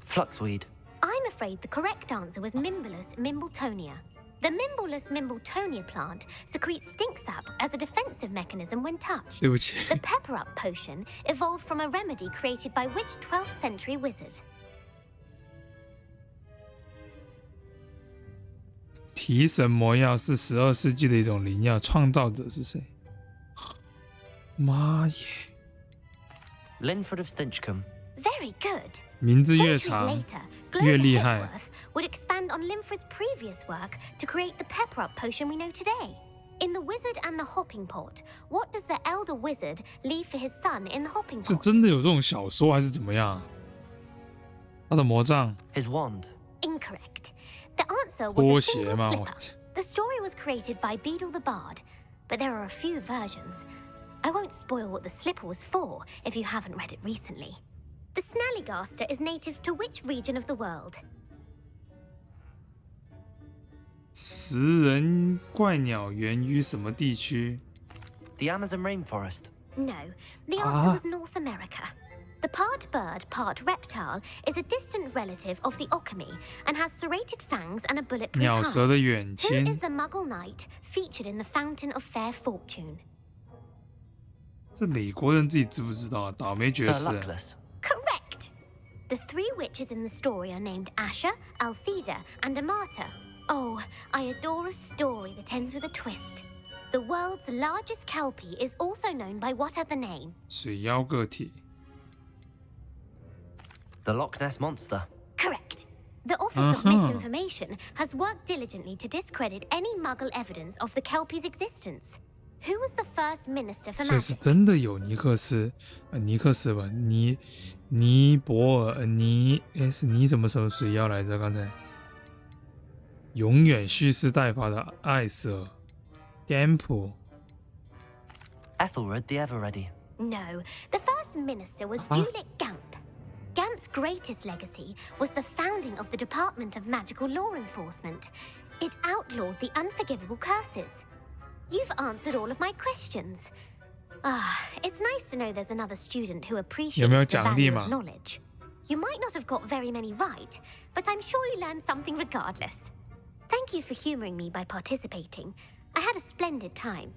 Speaker 2: Fluxweed.
Speaker 8: I'm afraid the correct answer was Mimbolus mimbletonia. The Mimbolus mimbletonia plant secretes stink sap as a defensive mechanism when touched.
Speaker 1: 对不起，
Speaker 8: The pepper up potion evolved from a remedy created by which 12th century wizard?
Speaker 1: 提神魔药是12世纪的一种灵药，创造者是谁？妈耶！
Speaker 2: Linford of Stinchcombe.
Speaker 8: Very good.
Speaker 1: 名字越
Speaker 8: Centuries
Speaker 1: 长
Speaker 8: later,
Speaker 1: 越
Speaker 8: Glover
Speaker 1: 厉害。
Speaker 8: Hepworth would expand on Linford's previous work to create the pepper-up potion we know today. In The Wizard and the Hopping Pot, what does the elder wizard leave for his son in the hopping
Speaker 1: 是
Speaker 8: pot?
Speaker 1: 真的有这种小说还是怎么样？他的魔杖
Speaker 2: His wand.
Speaker 8: Incorrect. The answer
Speaker 1: 拖
Speaker 8: was a
Speaker 1: 鞋
Speaker 8: single
Speaker 1: 嘛，
Speaker 8: slipper. The story was created by Beadle the Bard, but there are a few versions. I won't spoil what the slipper was for if you haven't read it recently. The Snallygaster is native to which region of the world?
Speaker 1: 食人怪鸟源于什么地区？
Speaker 2: The Amazon rainforest.
Speaker 8: No, the answer was North America. The part bird, part reptile is a distant relative of the Occamy and has serrated fangs and a bulletproof
Speaker 1: 鸟蛇
Speaker 8: hide.
Speaker 1: 的远
Speaker 8: Who
Speaker 1: 亲
Speaker 8: is the Muggle knight featured in the Fountain of Fair Fortune?
Speaker 1: 这美国人自己知不知道啊？倒霉爵
Speaker 2: Sir
Speaker 1: 士。
Speaker 8: Correct!
Speaker 2: Luckless.
Speaker 8: The three witches in the story are named Asher, Altheda, and Amata. Oh, I adore a story that ends with a twist. The world's largest kelpie is also known by what other name?
Speaker 1: 水妖个体。
Speaker 2: The Loch Ness Monster.
Speaker 8: Correct. The Office of Misinformation has worked diligently to discredit any Muggle evidence of the kelpie's existence. Who was the first minister for
Speaker 1: 所以是
Speaker 8: magic?
Speaker 1: 真的有尼克斯吧？尼泊尔是尼什么时候水妖来着？刚才永远蓄势待发的艾瑟甘普
Speaker 2: Ethelred the Ever-Ready.
Speaker 8: No, the first minister was Ulick Gamp. Gamp's greatest legacy was the founding of the Department of Magical Law Enforcement. It outlawed the unforgivable curses. You've answered all of my questions. It's nice to know there's another student who appreciates
Speaker 1: 有没有
Speaker 8: the
Speaker 1: 奖励
Speaker 8: value
Speaker 1: 嘛？
Speaker 8: of knowledge. You might not have got very many right, but I'm sure you learned something regardless. Thank you for humoring me by participating. I had a splendid time.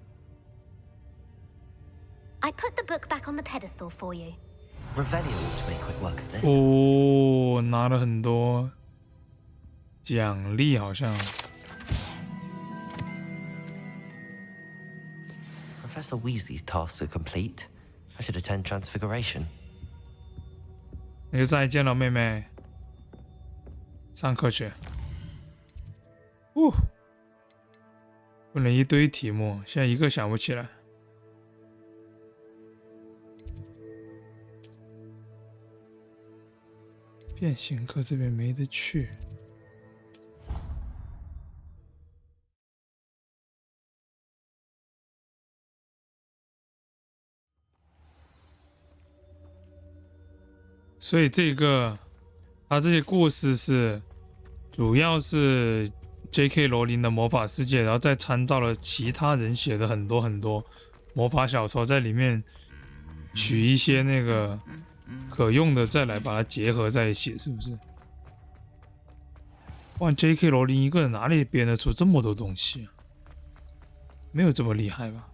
Speaker 8: I put the book back on the pedestal for you.
Speaker 2: Revelio ought to make quick work of this.
Speaker 1: 哦，拿了很多奖励，好像。
Speaker 2: Professor Weasley's tasks are complete. I should attend Transfiguration.
Speaker 1: 那就再见了，妹妹。上课去。问了一堆题目，现在一个想不起来。变形课这边没得去。所以这个，它这些故事是主要是 J.K. 罗琳的魔法世界，然后再参照了其他人写的很多魔法小说，在里面取一些那个可用的，再来把它结合在一起，是不是？哇 ，J.K. 罗琳一个人哪里编得出这么多东西啊？没有这么厉害吧？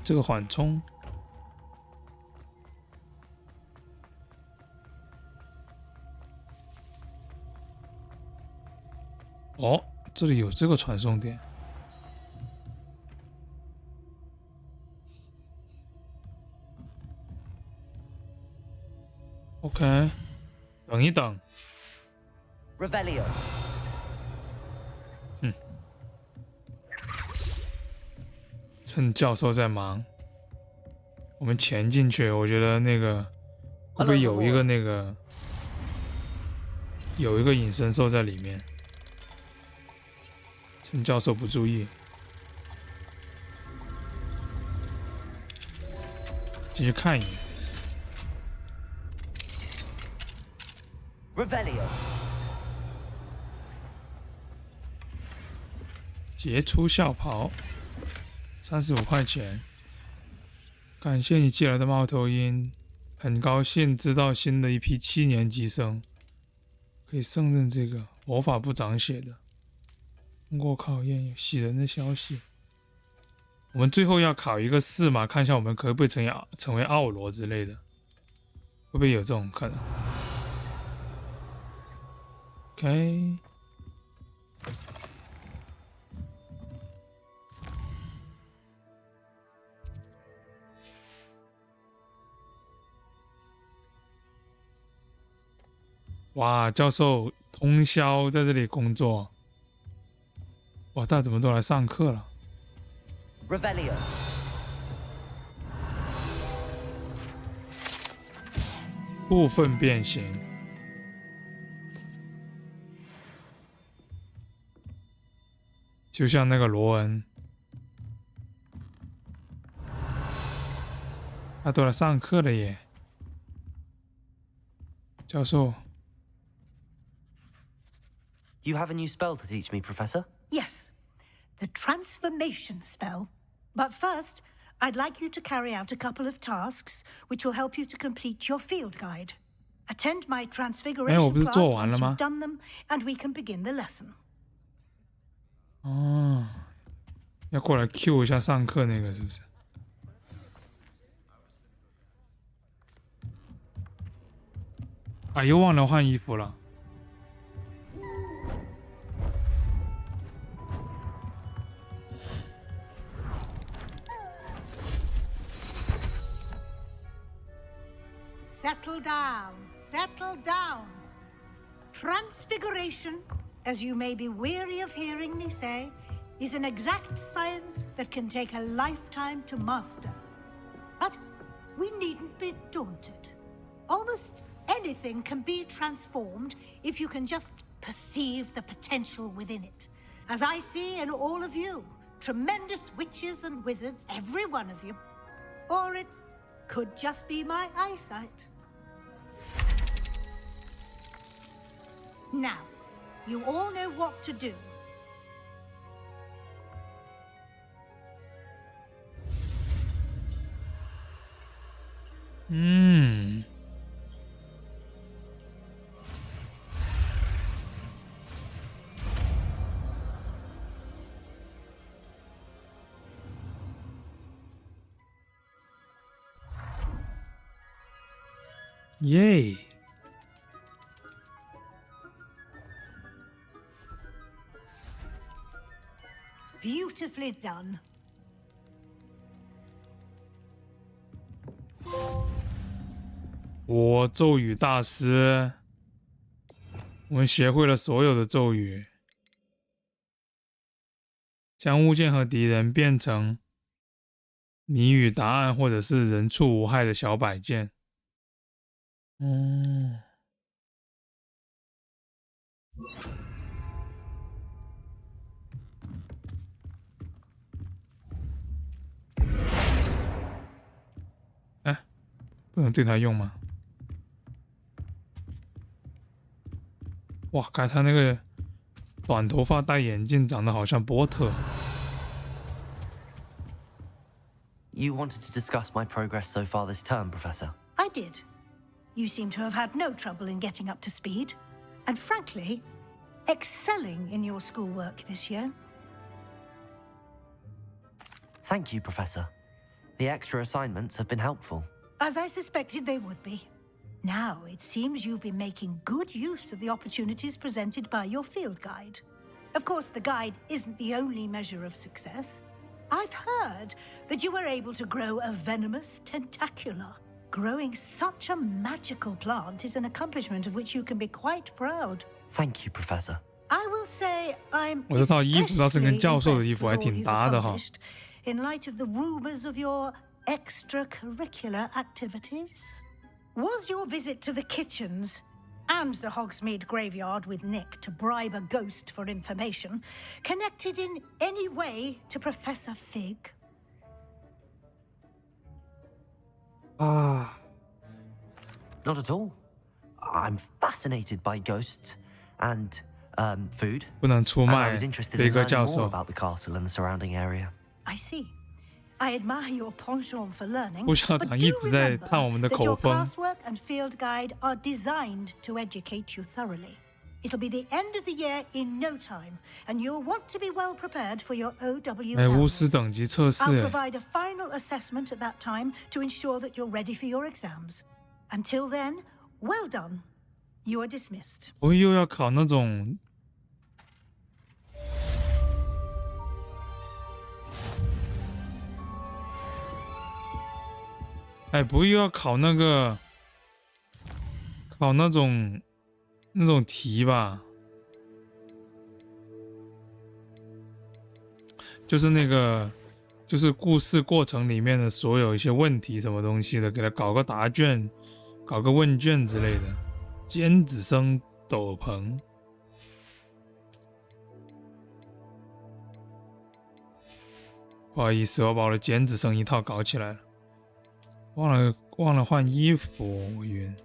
Speaker 1: 这个缓冲，哦，这里有这个传送点。OK， 等一等。
Speaker 2: Revelio.
Speaker 1: 趁教授在忙，我们潜进去。我觉得那个会不会有一个有一个隐身兽在里面？趁教授不注意，进去看一眼。
Speaker 2: Revelio.
Speaker 1: 杰出校袍，35块钱。感谢你寄来的猫头鹰，很高兴知道新的一批7年级生可以胜任这个魔法部长写的。通过考验有喜人的消息。我们最后要考一个试嘛，看一下我们可不可以成为奥罗之类的，会不会有这种可能 ？OK。哇，教授通宵在这里工作。哇，大家怎么都来上课了？
Speaker 2: Revelio.
Speaker 1: 部分变形。就像那个罗恩，他都来上课了耶。教授
Speaker 2: You have a new spell to teach me, Professor?
Speaker 9: Yes, the transformation spell. But first, I'd like you to carry out a couple of tasks which will help you to complete your field guide. Attend my transfiguration
Speaker 1: 不是
Speaker 9: class
Speaker 1: 做完
Speaker 9: once
Speaker 1: 了吗？
Speaker 9: you've done them, and we can begin the lesson.
Speaker 1: 哦，要过来 Q 一下上课那个是不是？啊，又忘了换衣服了。
Speaker 9: Settle down, settle down. Transfiguration, as you may be weary of hearing me say, is an exact science that can take a lifetime to master. But we needn't be daunted. Almost anything can be transformed if you can just perceive the potential within it. As I see in all of you, tremendous witches and wizards, every one of you. Or it could just be my eyesight. Now, you all know what to do.
Speaker 1: Yay!
Speaker 9: Beautifully done.
Speaker 1: 我咒语大师，我们学会了所有的咒语，将物件和敌人变成谜语答案或者是人畜无害的小摆件。哎，不能对他用吗？哇，看他那个短头发戴眼镜，长得好像波特。
Speaker 2: You wanted to discuss my progress so far this term, Professor?
Speaker 9: I did. You seem to have had no trouble in getting up to speed, and frankly, excelling in your schoolwork this year.
Speaker 2: Thank you, Professor. The extra assignments have been helpful.
Speaker 9: As I suspected they would be. Now, it seems you've been making good use of the opportunities presented by your field guide. Of course, the guide isn't the only measure of success. I've heard that you were able to grow a venomous tentacula. Growing such a magical plant is an accomplishment of which you can be quite proud.
Speaker 2: Thank you, Professor.
Speaker 9: I will say I'm
Speaker 1: 我这套衣服倒是跟
Speaker 9: especially
Speaker 1: 教授的衣
Speaker 9: impressed
Speaker 1: 服还
Speaker 9: with all
Speaker 1: 挺
Speaker 9: you've
Speaker 1: 搭的哈。
Speaker 9: accomplished in light of the rumors of your extracurricular activities. Was your visit to the kitchens and the Hogsmeade graveyard with Nick to bribe a ghost for information connected in any way to Professor Fig?
Speaker 2: Not at all. I'm fascinated by ghosts and food.
Speaker 1: 不能出
Speaker 2: And
Speaker 1: 卖
Speaker 2: I was interested
Speaker 1: 飞
Speaker 2: in
Speaker 1: 哥
Speaker 2: learning
Speaker 1: 教
Speaker 2: more
Speaker 1: 授。
Speaker 2: about the castle and the surrounding area.
Speaker 9: I see. I admire your penchant for learning,
Speaker 1: 副校
Speaker 9: but
Speaker 1: 长
Speaker 9: do
Speaker 1: 一直在
Speaker 9: remember
Speaker 1: 探我们的
Speaker 9: that
Speaker 1: 口
Speaker 9: your
Speaker 1: 风。
Speaker 9: classwork and field guide are designed to educate you thoroughly. It'll be the end of the year in no time, and you'll want to be well prepared for your OW
Speaker 1: 哎，巫
Speaker 9: hours.
Speaker 1: 师等级测
Speaker 9: I'll
Speaker 1: 试，
Speaker 9: provide a final assessment at that time to ensure that you're ready for your exams. Until then, well done. You are dismissed.
Speaker 1: 我又要考那种。哎，不又要考那个，考那种那种题吧，就是那个，就是故事过程里面的所有一些问题什么东西的，给他搞个答卷，搞个问卷之类的。尖子生斗篷，不好意思，我把我的尖子生一套搞起来了，忘了换衣服，我晕。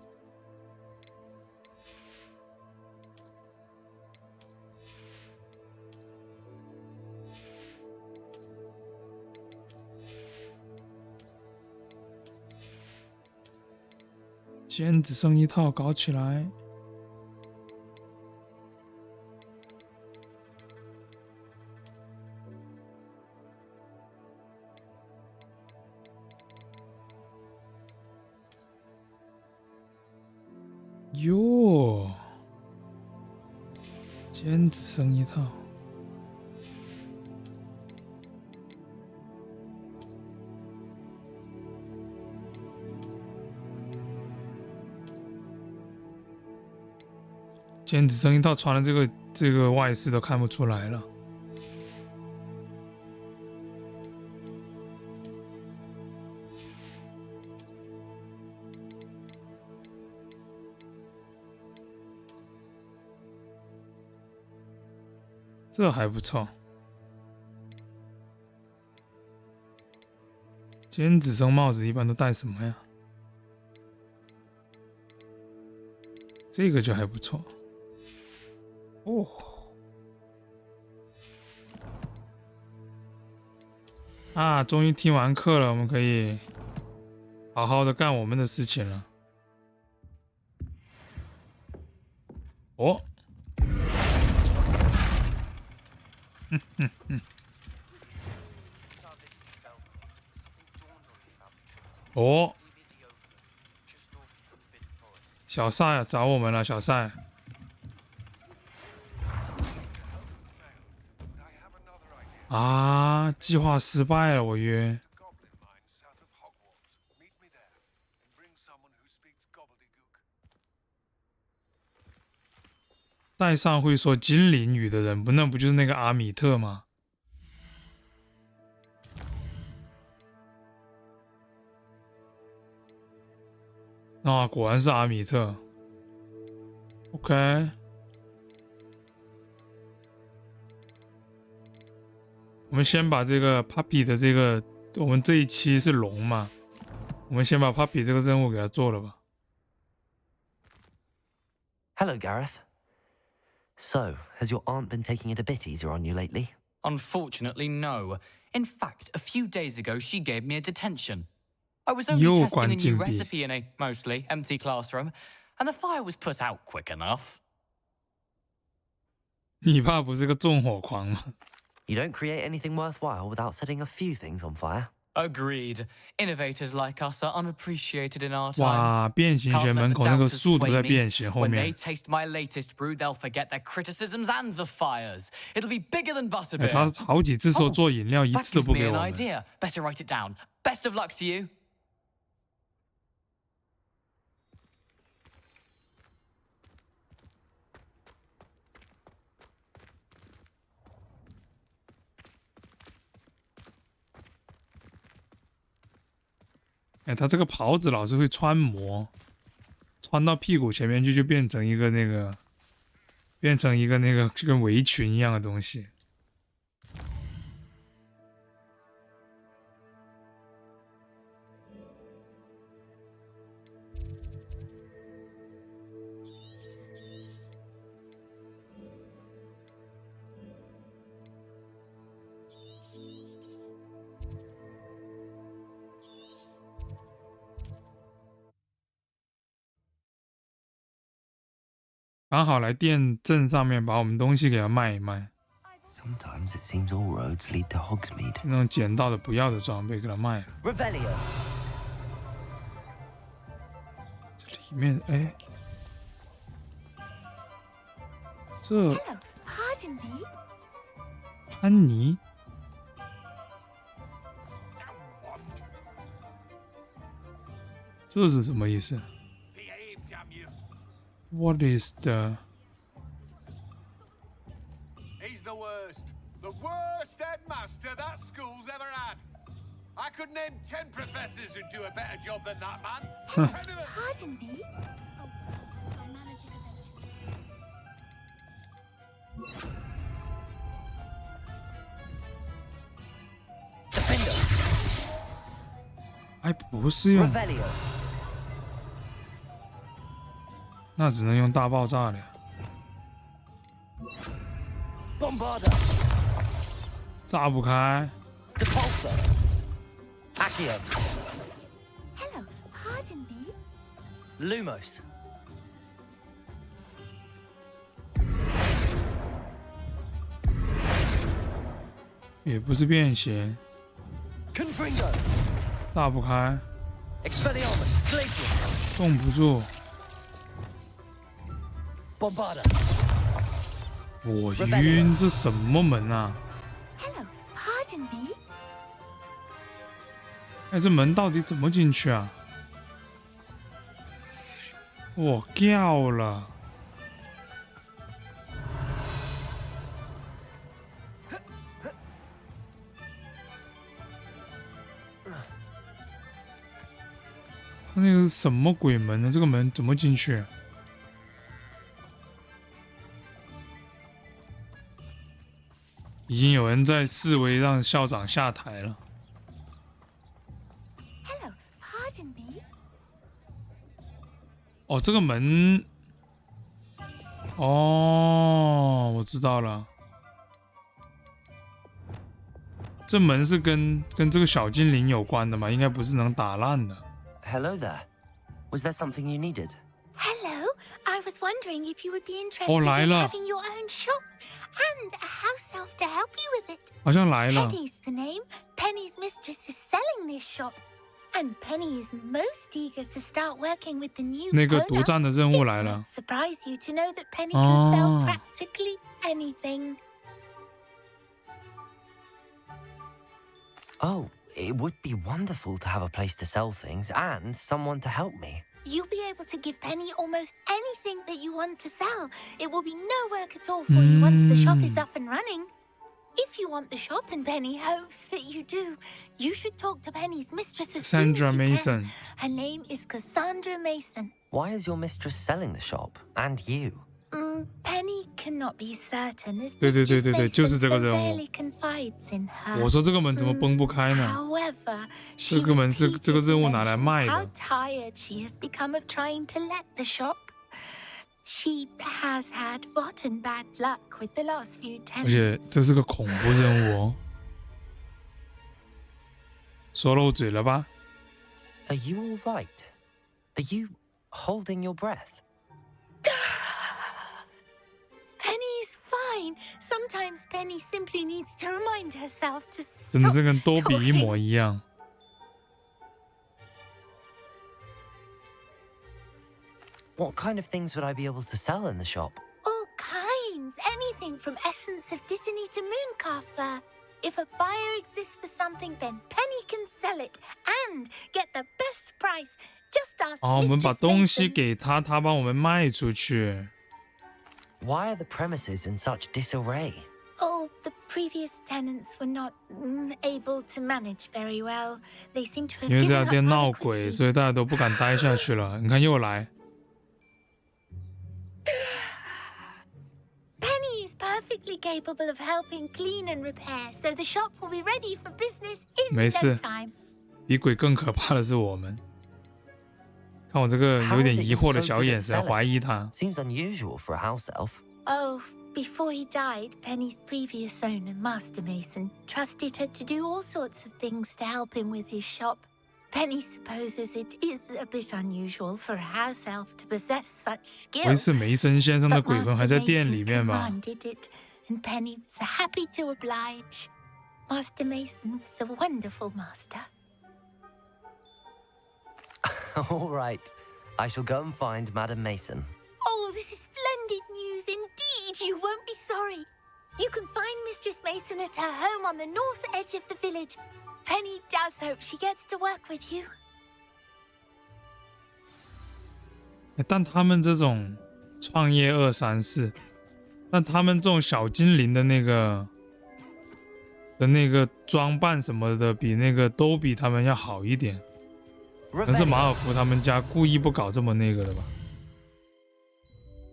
Speaker 1: 尖子生一套搞起来。哟，尖子生一套。尖子生一套穿了这个外饰都看不出来了。这还不错。尖子生帽子一般都戴什么呀？这个就还不错。哦，啊，终于听完课了，我们可以好好的干我们的事情了。哦，哦，小赛找我们了，小赛。啊！计划失败了，我约。带上会说精灵语的人，那不就是那个阿米特吗？啊，果然是阿米特。OK。我们先把这个 Puppy 的这个，我们这一期是龙嘛，我们先把 Puppy 这个任务给他做了吧。
Speaker 2: Hello, Gareth. So, has your aunt been taking it a bit easier on you lately?
Speaker 10: Unfortunately, no. In fact, a few days ago, she gave me a detention. I was only testing a new recipe in a mostly empty classroom, and the fire was put out quick enough.
Speaker 1: 你爸不是个纵火狂吗？
Speaker 2: You don't create anything worthwhile without setting a few things on fire.
Speaker 10: Agreed. Innovators like us are unappreciated in our time.
Speaker 1: 哇，变形学门口那个树都在变形，后
Speaker 10: When
Speaker 1: 面。
Speaker 10: they taste my latest brew, they'll forget their criticisms and the fires. It'll be bigger than butterbeer.
Speaker 1: 他好几次说做饮料，一次都不给我们。
Speaker 10: That gives me an idea. Better write it down. Best of luck to you. 哎，他这个袍子老是会穿模，穿到屁股前面去就变成一个那个就跟围裙一样的东西。刚好来店镇上面把我们东西给它卖一卖。
Speaker 2: Sometimes it seems all roads lead to Hogsmeade.
Speaker 1: 那种捡到的不要的装备给它卖了。
Speaker 2: Revelio.
Speaker 1: 这里面，哎，这
Speaker 8: Pardon me?
Speaker 1: 安妮，这是什么意思？ What is the?
Speaker 6: He's the worst. The worst headmaster that school's ever had. I could name 10 professors who'd do a better job than that man.
Speaker 8: Pardon me? Oh, my manager's
Speaker 2: Defender.
Speaker 1: 哎，不是用，
Speaker 2: Revelio.
Speaker 1: 那只能用大爆炸了。
Speaker 2: Bombarda.
Speaker 1: 炸不开。
Speaker 2: Depulsor. Accio.
Speaker 8: Hello, pardon me?
Speaker 2: Lumos.
Speaker 1: 也不是变形，
Speaker 2: Confringo.
Speaker 1: 炸不开，
Speaker 2: Expelliarmus. Glacius.
Speaker 1: 冻不住。
Speaker 2: Bombarda.
Speaker 1: 我晕，这什么门啊？
Speaker 8: Hello, pardon me?
Speaker 1: 哎，这门到底怎么进去啊？我掉了。他那个是什么鬼门呢？这个门怎么进去？已经有人在示威让校长下台了。
Speaker 8: Hello, pardon me?
Speaker 1: 哦，这个门，哦，我知道了。这门是跟这个小精灵有关的嘛？应该不是能打烂的。
Speaker 2: Hello there. Was there something you needed?
Speaker 8: Hello, I was wondering if you would be interested
Speaker 1: 哦，来
Speaker 8: in
Speaker 1: 了，
Speaker 8: having your own shop and a house elf to help you with it.
Speaker 1: 好像来了。
Speaker 8: Penny's the name. Penny's mistress is selling this shop. And Penny is most eager to start working with the new
Speaker 1: 那个
Speaker 8: owner.
Speaker 1: 独占的任务来
Speaker 8: It
Speaker 1: 了
Speaker 8: won't。surprise you to know that Penny can sell
Speaker 1: 哦，
Speaker 8: practically anything.
Speaker 2: Oh, it would be wonderful to have a place to sell things and someone to help me.
Speaker 8: You'll be able to give Penny almost anything that you want to sell. It will be no work at all for you once the shop is up and running. If you want the shop and Penny hopes that you do, you should talk to Penny's mistress as soon as
Speaker 1: Sandra
Speaker 8: you
Speaker 1: Mason.
Speaker 8: can. Her name is Cassandra Mason.
Speaker 2: Why is your mistress selling the shop? And you?
Speaker 8: Penny cannot be certain as
Speaker 1: 对对对
Speaker 8: Mistress
Speaker 1: 对对，就是
Speaker 8: Mason
Speaker 1: 这个
Speaker 8: so
Speaker 1: 任务。
Speaker 8: rarely confides in her.
Speaker 1: 我说这个门怎么崩不开呢？
Speaker 8: However,
Speaker 1: 这个门是这个任务拿来卖
Speaker 8: how
Speaker 1: 的。
Speaker 8: tired she has become of trying to let the shop. She has had rotten bad luck with the last few
Speaker 1: 而且
Speaker 8: tenants.
Speaker 1: 这是个恐怖任务哦。说漏嘴了吧？
Speaker 2: Are you all right? Are you holding your breath?
Speaker 8: Penny's fine. Sometimes Penny simply needs to remind herself to
Speaker 1: 真的
Speaker 8: stop
Speaker 1: 是跟多比一
Speaker 8: talking.
Speaker 1: 模一样。
Speaker 2: What kind of things would I be able to sell in the shop?
Speaker 8: All kinds. Anything from essence of Disney to mooncalf fur. If a buyer exists for something, then Penny can sell it and get the best price. Just ask
Speaker 1: 哦，我们把
Speaker 8: Mistress
Speaker 1: 东西
Speaker 8: Mason.
Speaker 1: 给他，他帮我们卖出去。
Speaker 2: Why are the premises in such disarray?
Speaker 8: Oh, the previous tenants were not able to manage very well. They seem to have
Speaker 1: 因为这
Speaker 8: given
Speaker 1: 家
Speaker 8: up
Speaker 1: 店
Speaker 8: rather
Speaker 1: 闹鬼，
Speaker 8: quickly.
Speaker 1: 所以大家都不敢待下去了。你看又来，
Speaker 8: Penny is perfectly capable of helping clean and repair, so the shop will be ready for business in
Speaker 1: 没
Speaker 8: no
Speaker 1: 事
Speaker 8: time.
Speaker 1: 比鬼更可怕的是我们。看我这个有点疑惑的小眼神，怀疑他。
Speaker 2: Seems unusual for a house elf.
Speaker 8: Oh, before he died, Penny's previous owner, Master Mason, trusted her to do all sorts of things to help him with his shop. Penny supposes it is a bit unusual for a house elf to possess such
Speaker 1: 维
Speaker 8: skill.
Speaker 1: 斯梅森先生的
Speaker 8: But
Speaker 1: 鬼魂还
Speaker 8: Master
Speaker 1: 在店
Speaker 8: Mason
Speaker 1: 里面吧？
Speaker 8: commanded it, and Penny was happy to oblige. Master Mason was a wonderful master.
Speaker 2: All right. I shall go and find Madam Mason.
Speaker 8: Oh, this is splendid news indeed. You won't be sorry. You can find Mistress Mason at her home on the north edge of the village. Penny does hope she gets to work with you.
Speaker 1: 但他们这种创业234，但他们这种小精灵的那个装扮什么的，比那个都比他们要好一点。可能是马尔福他们家故意不搞这么那个的吧。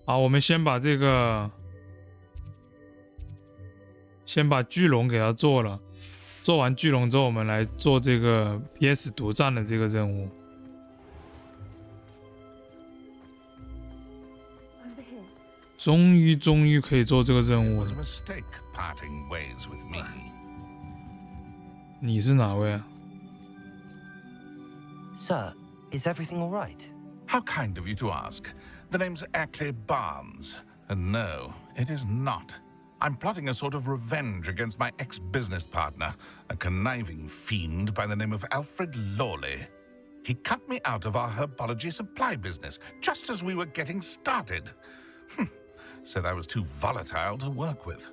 Speaker 1: 好，我们先把这个，先把巨龙给他做了。做完巨龙之后，我们来做这个 PS 独占的这个任务。终于可以做这个任务了。你是哪位啊
Speaker 2: Sir, is everything all right?
Speaker 11: How kind of you to ask. The name's Ackley Barnes. And no, it is not. I'm plotting a sort of revenge against my ex-business partner, a conniving fiend by the name of Alfred Lawley. He cut me out of our herbology supply business just as we were getting started. Said I was too volatile to work with.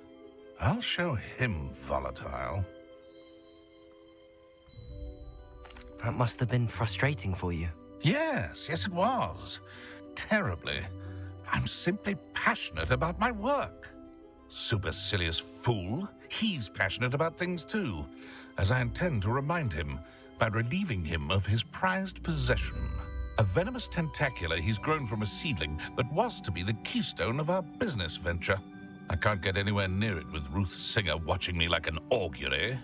Speaker 11: I'll show him volatile.
Speaker 2: That must have been frustrating for you.
Speaker 11: Yes, it was. Terribly. I'm simply passionate about my work. Supercilious fool. He's passionate about things too, as I intend to remind him by relieving him of his prized possession. A venomous tentacular he's grown from a seedling that was to be the keystone of our business venture. I can't get anywhere near it with Ruth Singer watching me like an augury.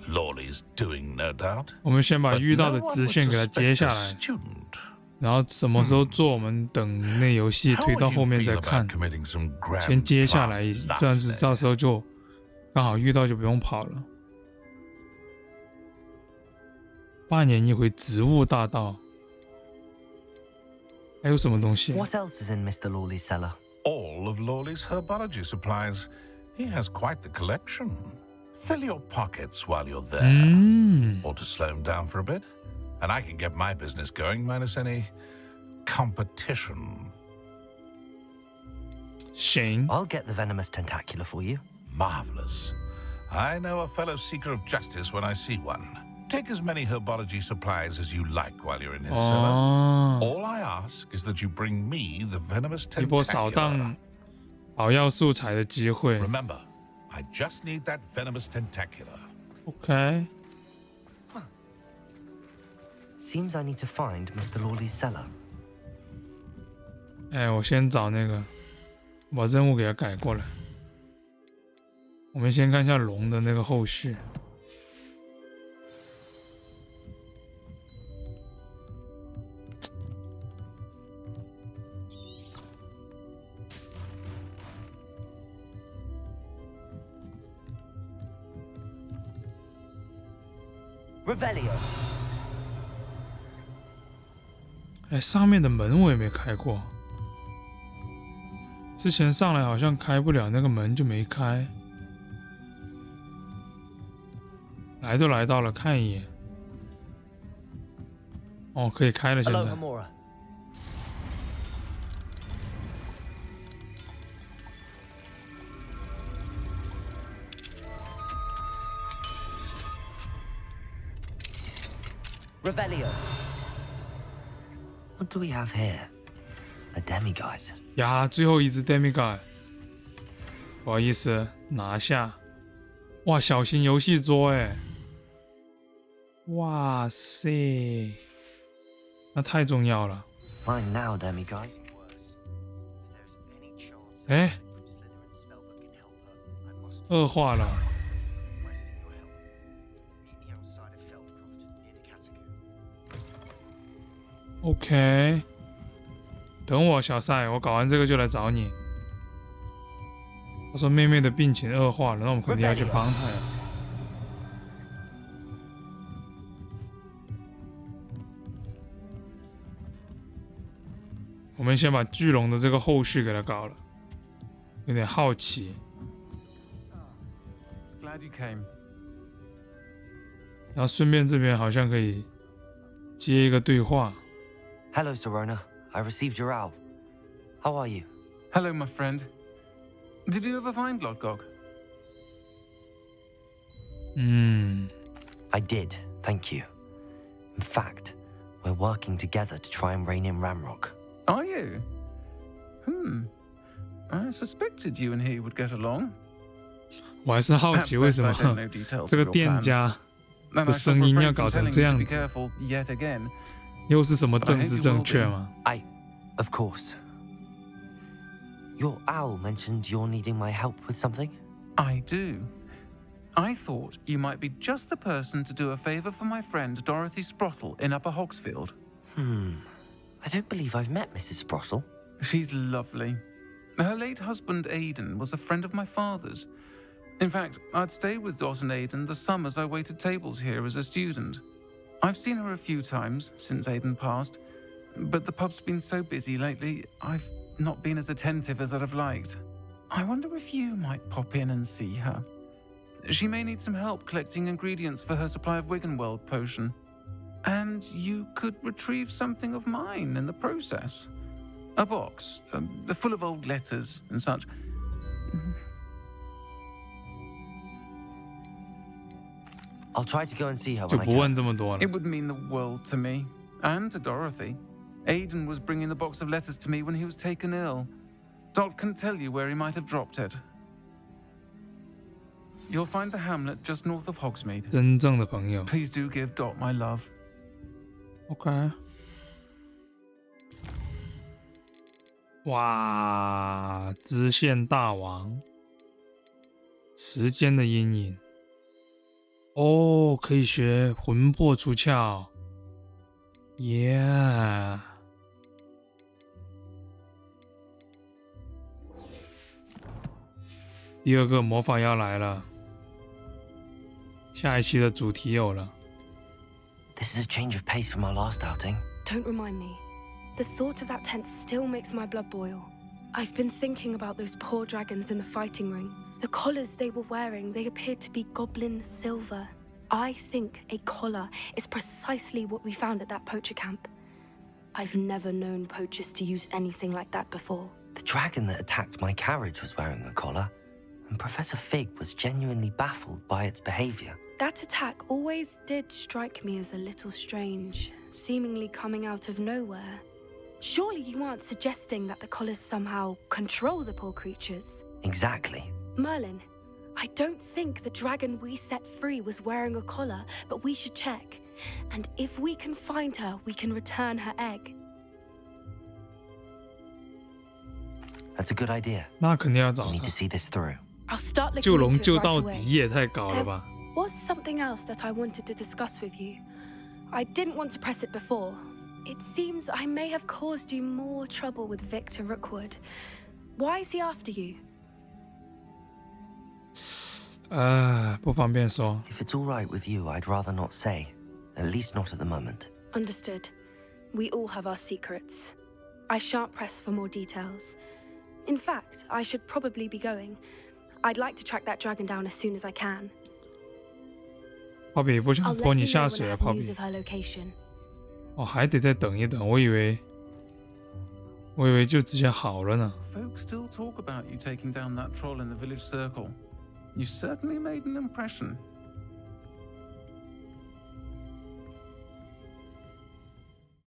Speaker 11: Lawley's doing, no doubt.
Speaker 1: 我们先把遇到的支线给它接下来，然后什么时候做，我们等那游戏推到后面再看。先接下来，这样子到时候就刚好遇到就不用跑了。半年一回植物大道，还有什么东西
Speaker 2: What else is in Mr. Lawley's cellar?
Speaker 11: All of Lawley's herbology supplies. He has quite the collection. Fill your pockets while you're there. Or to slow him down for a bit. And I can get my business going minus any competition.
Speaker 1: Shane.
Speaker 2: I'll get the venomous tentacular for you.
Speaker 11: Marvelous. I know a fellow seeker of justice when I see one. Take as many herbology supplies as you like while you're in his cellar. All I ask is that you bring me the venomous tentacular.
Speaker 1: 一波扫荡宝药素材的机会。
Speaker 11: Remember, I just need that venomous tentacular.
Speaker 1: Okay.
Speaker 2: Seems I need to find Mr. Lawley's cellar.
Speaker 1: 哎，我先找那个，把任务给它改过来。我们先看一下龙的那个后续。
Speaker 2: Revelio.
Speaker 1: 哎，上面的门我也没开过，之前上来好像开不了那个门就没开。来都来到了，看一眼。哦，可以开了，现在。
Speaker 2: Revelio. What do we have here? A demiguise.
Speaker 1: 呀，最后一只 demiguise。不好意思，拿下。哇，小型游戏桌哎。哇塞，那太重要了。
Speaker 2: Fine now, demiguise.
Speaker 1: 哎，恶化了。OK， 等我小赛，我搞完这个就来找你。他说妹妹的病情恶化了，那我们肯定要去帮她呀。我们先把巨龙的这个后续给他搞了，有点好奇。然后顺便这边好像可以接一个对话。
Speaker 2: Hello, Serona. I received your owl. How are you?
Speaker 12: Hello, my friend. Did you ever find Lodgog?
Speaker 2: I did, thank you. In fact, we're working together to try and rein in Ramrock.
Speaker 12: Are you? I suspected you and he would get along.
Speaker 1: 我还是好奇为什么这个店家的声音要搞成这样子，又是什么政治正确吗？
Speaker 2: Of course. Your owl mentioned you're needing my help with something?
Speaker 12: I do. I thought you might be just the person to do a favor for my friend Dorothy Sprottle in Upper Hogsfield.
Speaker 2: I don't believe I've met Mrs. Sprottle.
Speaker 12: She's lovely. Her late husband Aidan was a friend of my father's. In fact, I'd stayed with Dot and Aidan the summers I waited tables here as a student. I've seen her a few times since Aidan passed, but the pub's been so busy lately, I've not been as attentive as I'd have liked. I wonder if you might pop in and see her. She may need some help collecting ingredients for her supply of Wiggenweld potion. And you could retrieve something of mine in the process. A box, full of old letters and such.
Speaker 2: I'll try to go and see her
Speaker 1: 就
Speaker 2: when I
Speaker 1: 不问
Speaker 2: can.
Speaker 1: 这么多了。
Speaker 12: It would mean the world to me, and to Dorothy. Aidan was bringing the box of letters to me when he was taken ill. Dot can tell you where he might have dropped it. You'll find the hamlet just north of Hogsmeade.
Speaker 1: 真正的朋友。
Speaker 12: Please do give Dot my love.
Speaker 1: OK。哇，支线大王，时间的阴影。哦，可以学魂魄出窍。耶！第二个魔法要来了，下一期的主题有了。
Speaker 2: This is a change of pace from our last outing.
Speaker 3: Don't remind me. The thought of that tent still makes my blood boil. I've been thinking about those poor dragons in the fighting ring. The collars they were wearing, they appeared to be goblin silver. I think a collar is precisely what we found at that poacher camp. I've never known poachers to use anything like that before.
Speaker 2: The dragon that attacked my carriage was wearing a collar, and Professor Fig was genuinely baffled by its behavior.
Speaker 3: That attack always did strike me as a little strange, seemingly coming out of nowhere. Surely you aren't suggesting that the collars somehow control the poor creatures?
Speaker 2: Exactly.
Speaker 3: Merlin, I don't think the dragon we set free was wearing a collar, but we should check. And if we can find her, we can return her egg.
Speaker 2: That's a good idea.
Speaker 1: 那肯定要找
Speaker 2: We need
Speaker 1: 他
Speaker 2: to。see this through.
Speaker 3: I'll start looking
Speaker 1: 救龙
Speaker 3: into
Speaker 1: 救
Speaker 3: it
Speaker 1: 到
Speaker 3: right
Speaker 1: 底
Speaker 3: away.
Speaker 1: 也太搞了吧！
Speaker 3: Was something else that I wanted to discuss with you. I didn't want to press it before. It seems I may have caused you more trouble with Victor Rookwood. Why is he after you?
Speaker 1: 不方便说。
Speaker 2: If it's all right with you, I'd rather not say. At least not at the moment.
Speaker 3: Understood. We all have our secrets. I shan't press for more details. In fact, I should probably be going. I'd like to track that dragon down as soon as I can.
Speaker 1: 泡比不想
Speaker 3: I'll
Speaker 1: 拖
Speaker 3: let
Speaker 1: 你
Speaker 3: you know
Speaker 1: 下
Speaker 3: when
Speaker 1: 水
Speaker 3: I
Speaker 1: 啊，
Speaker 3: have
Speaker 1: 泡
Speaker 3: news
Speaker 1: 比
Speaker 3: of。her location.
Speaker 1: 哦，还得再等一等，我以为就直接好了呢。
Speaker 12: Folks still talk about you taking down that troll in the village circle. You certainly made an impression.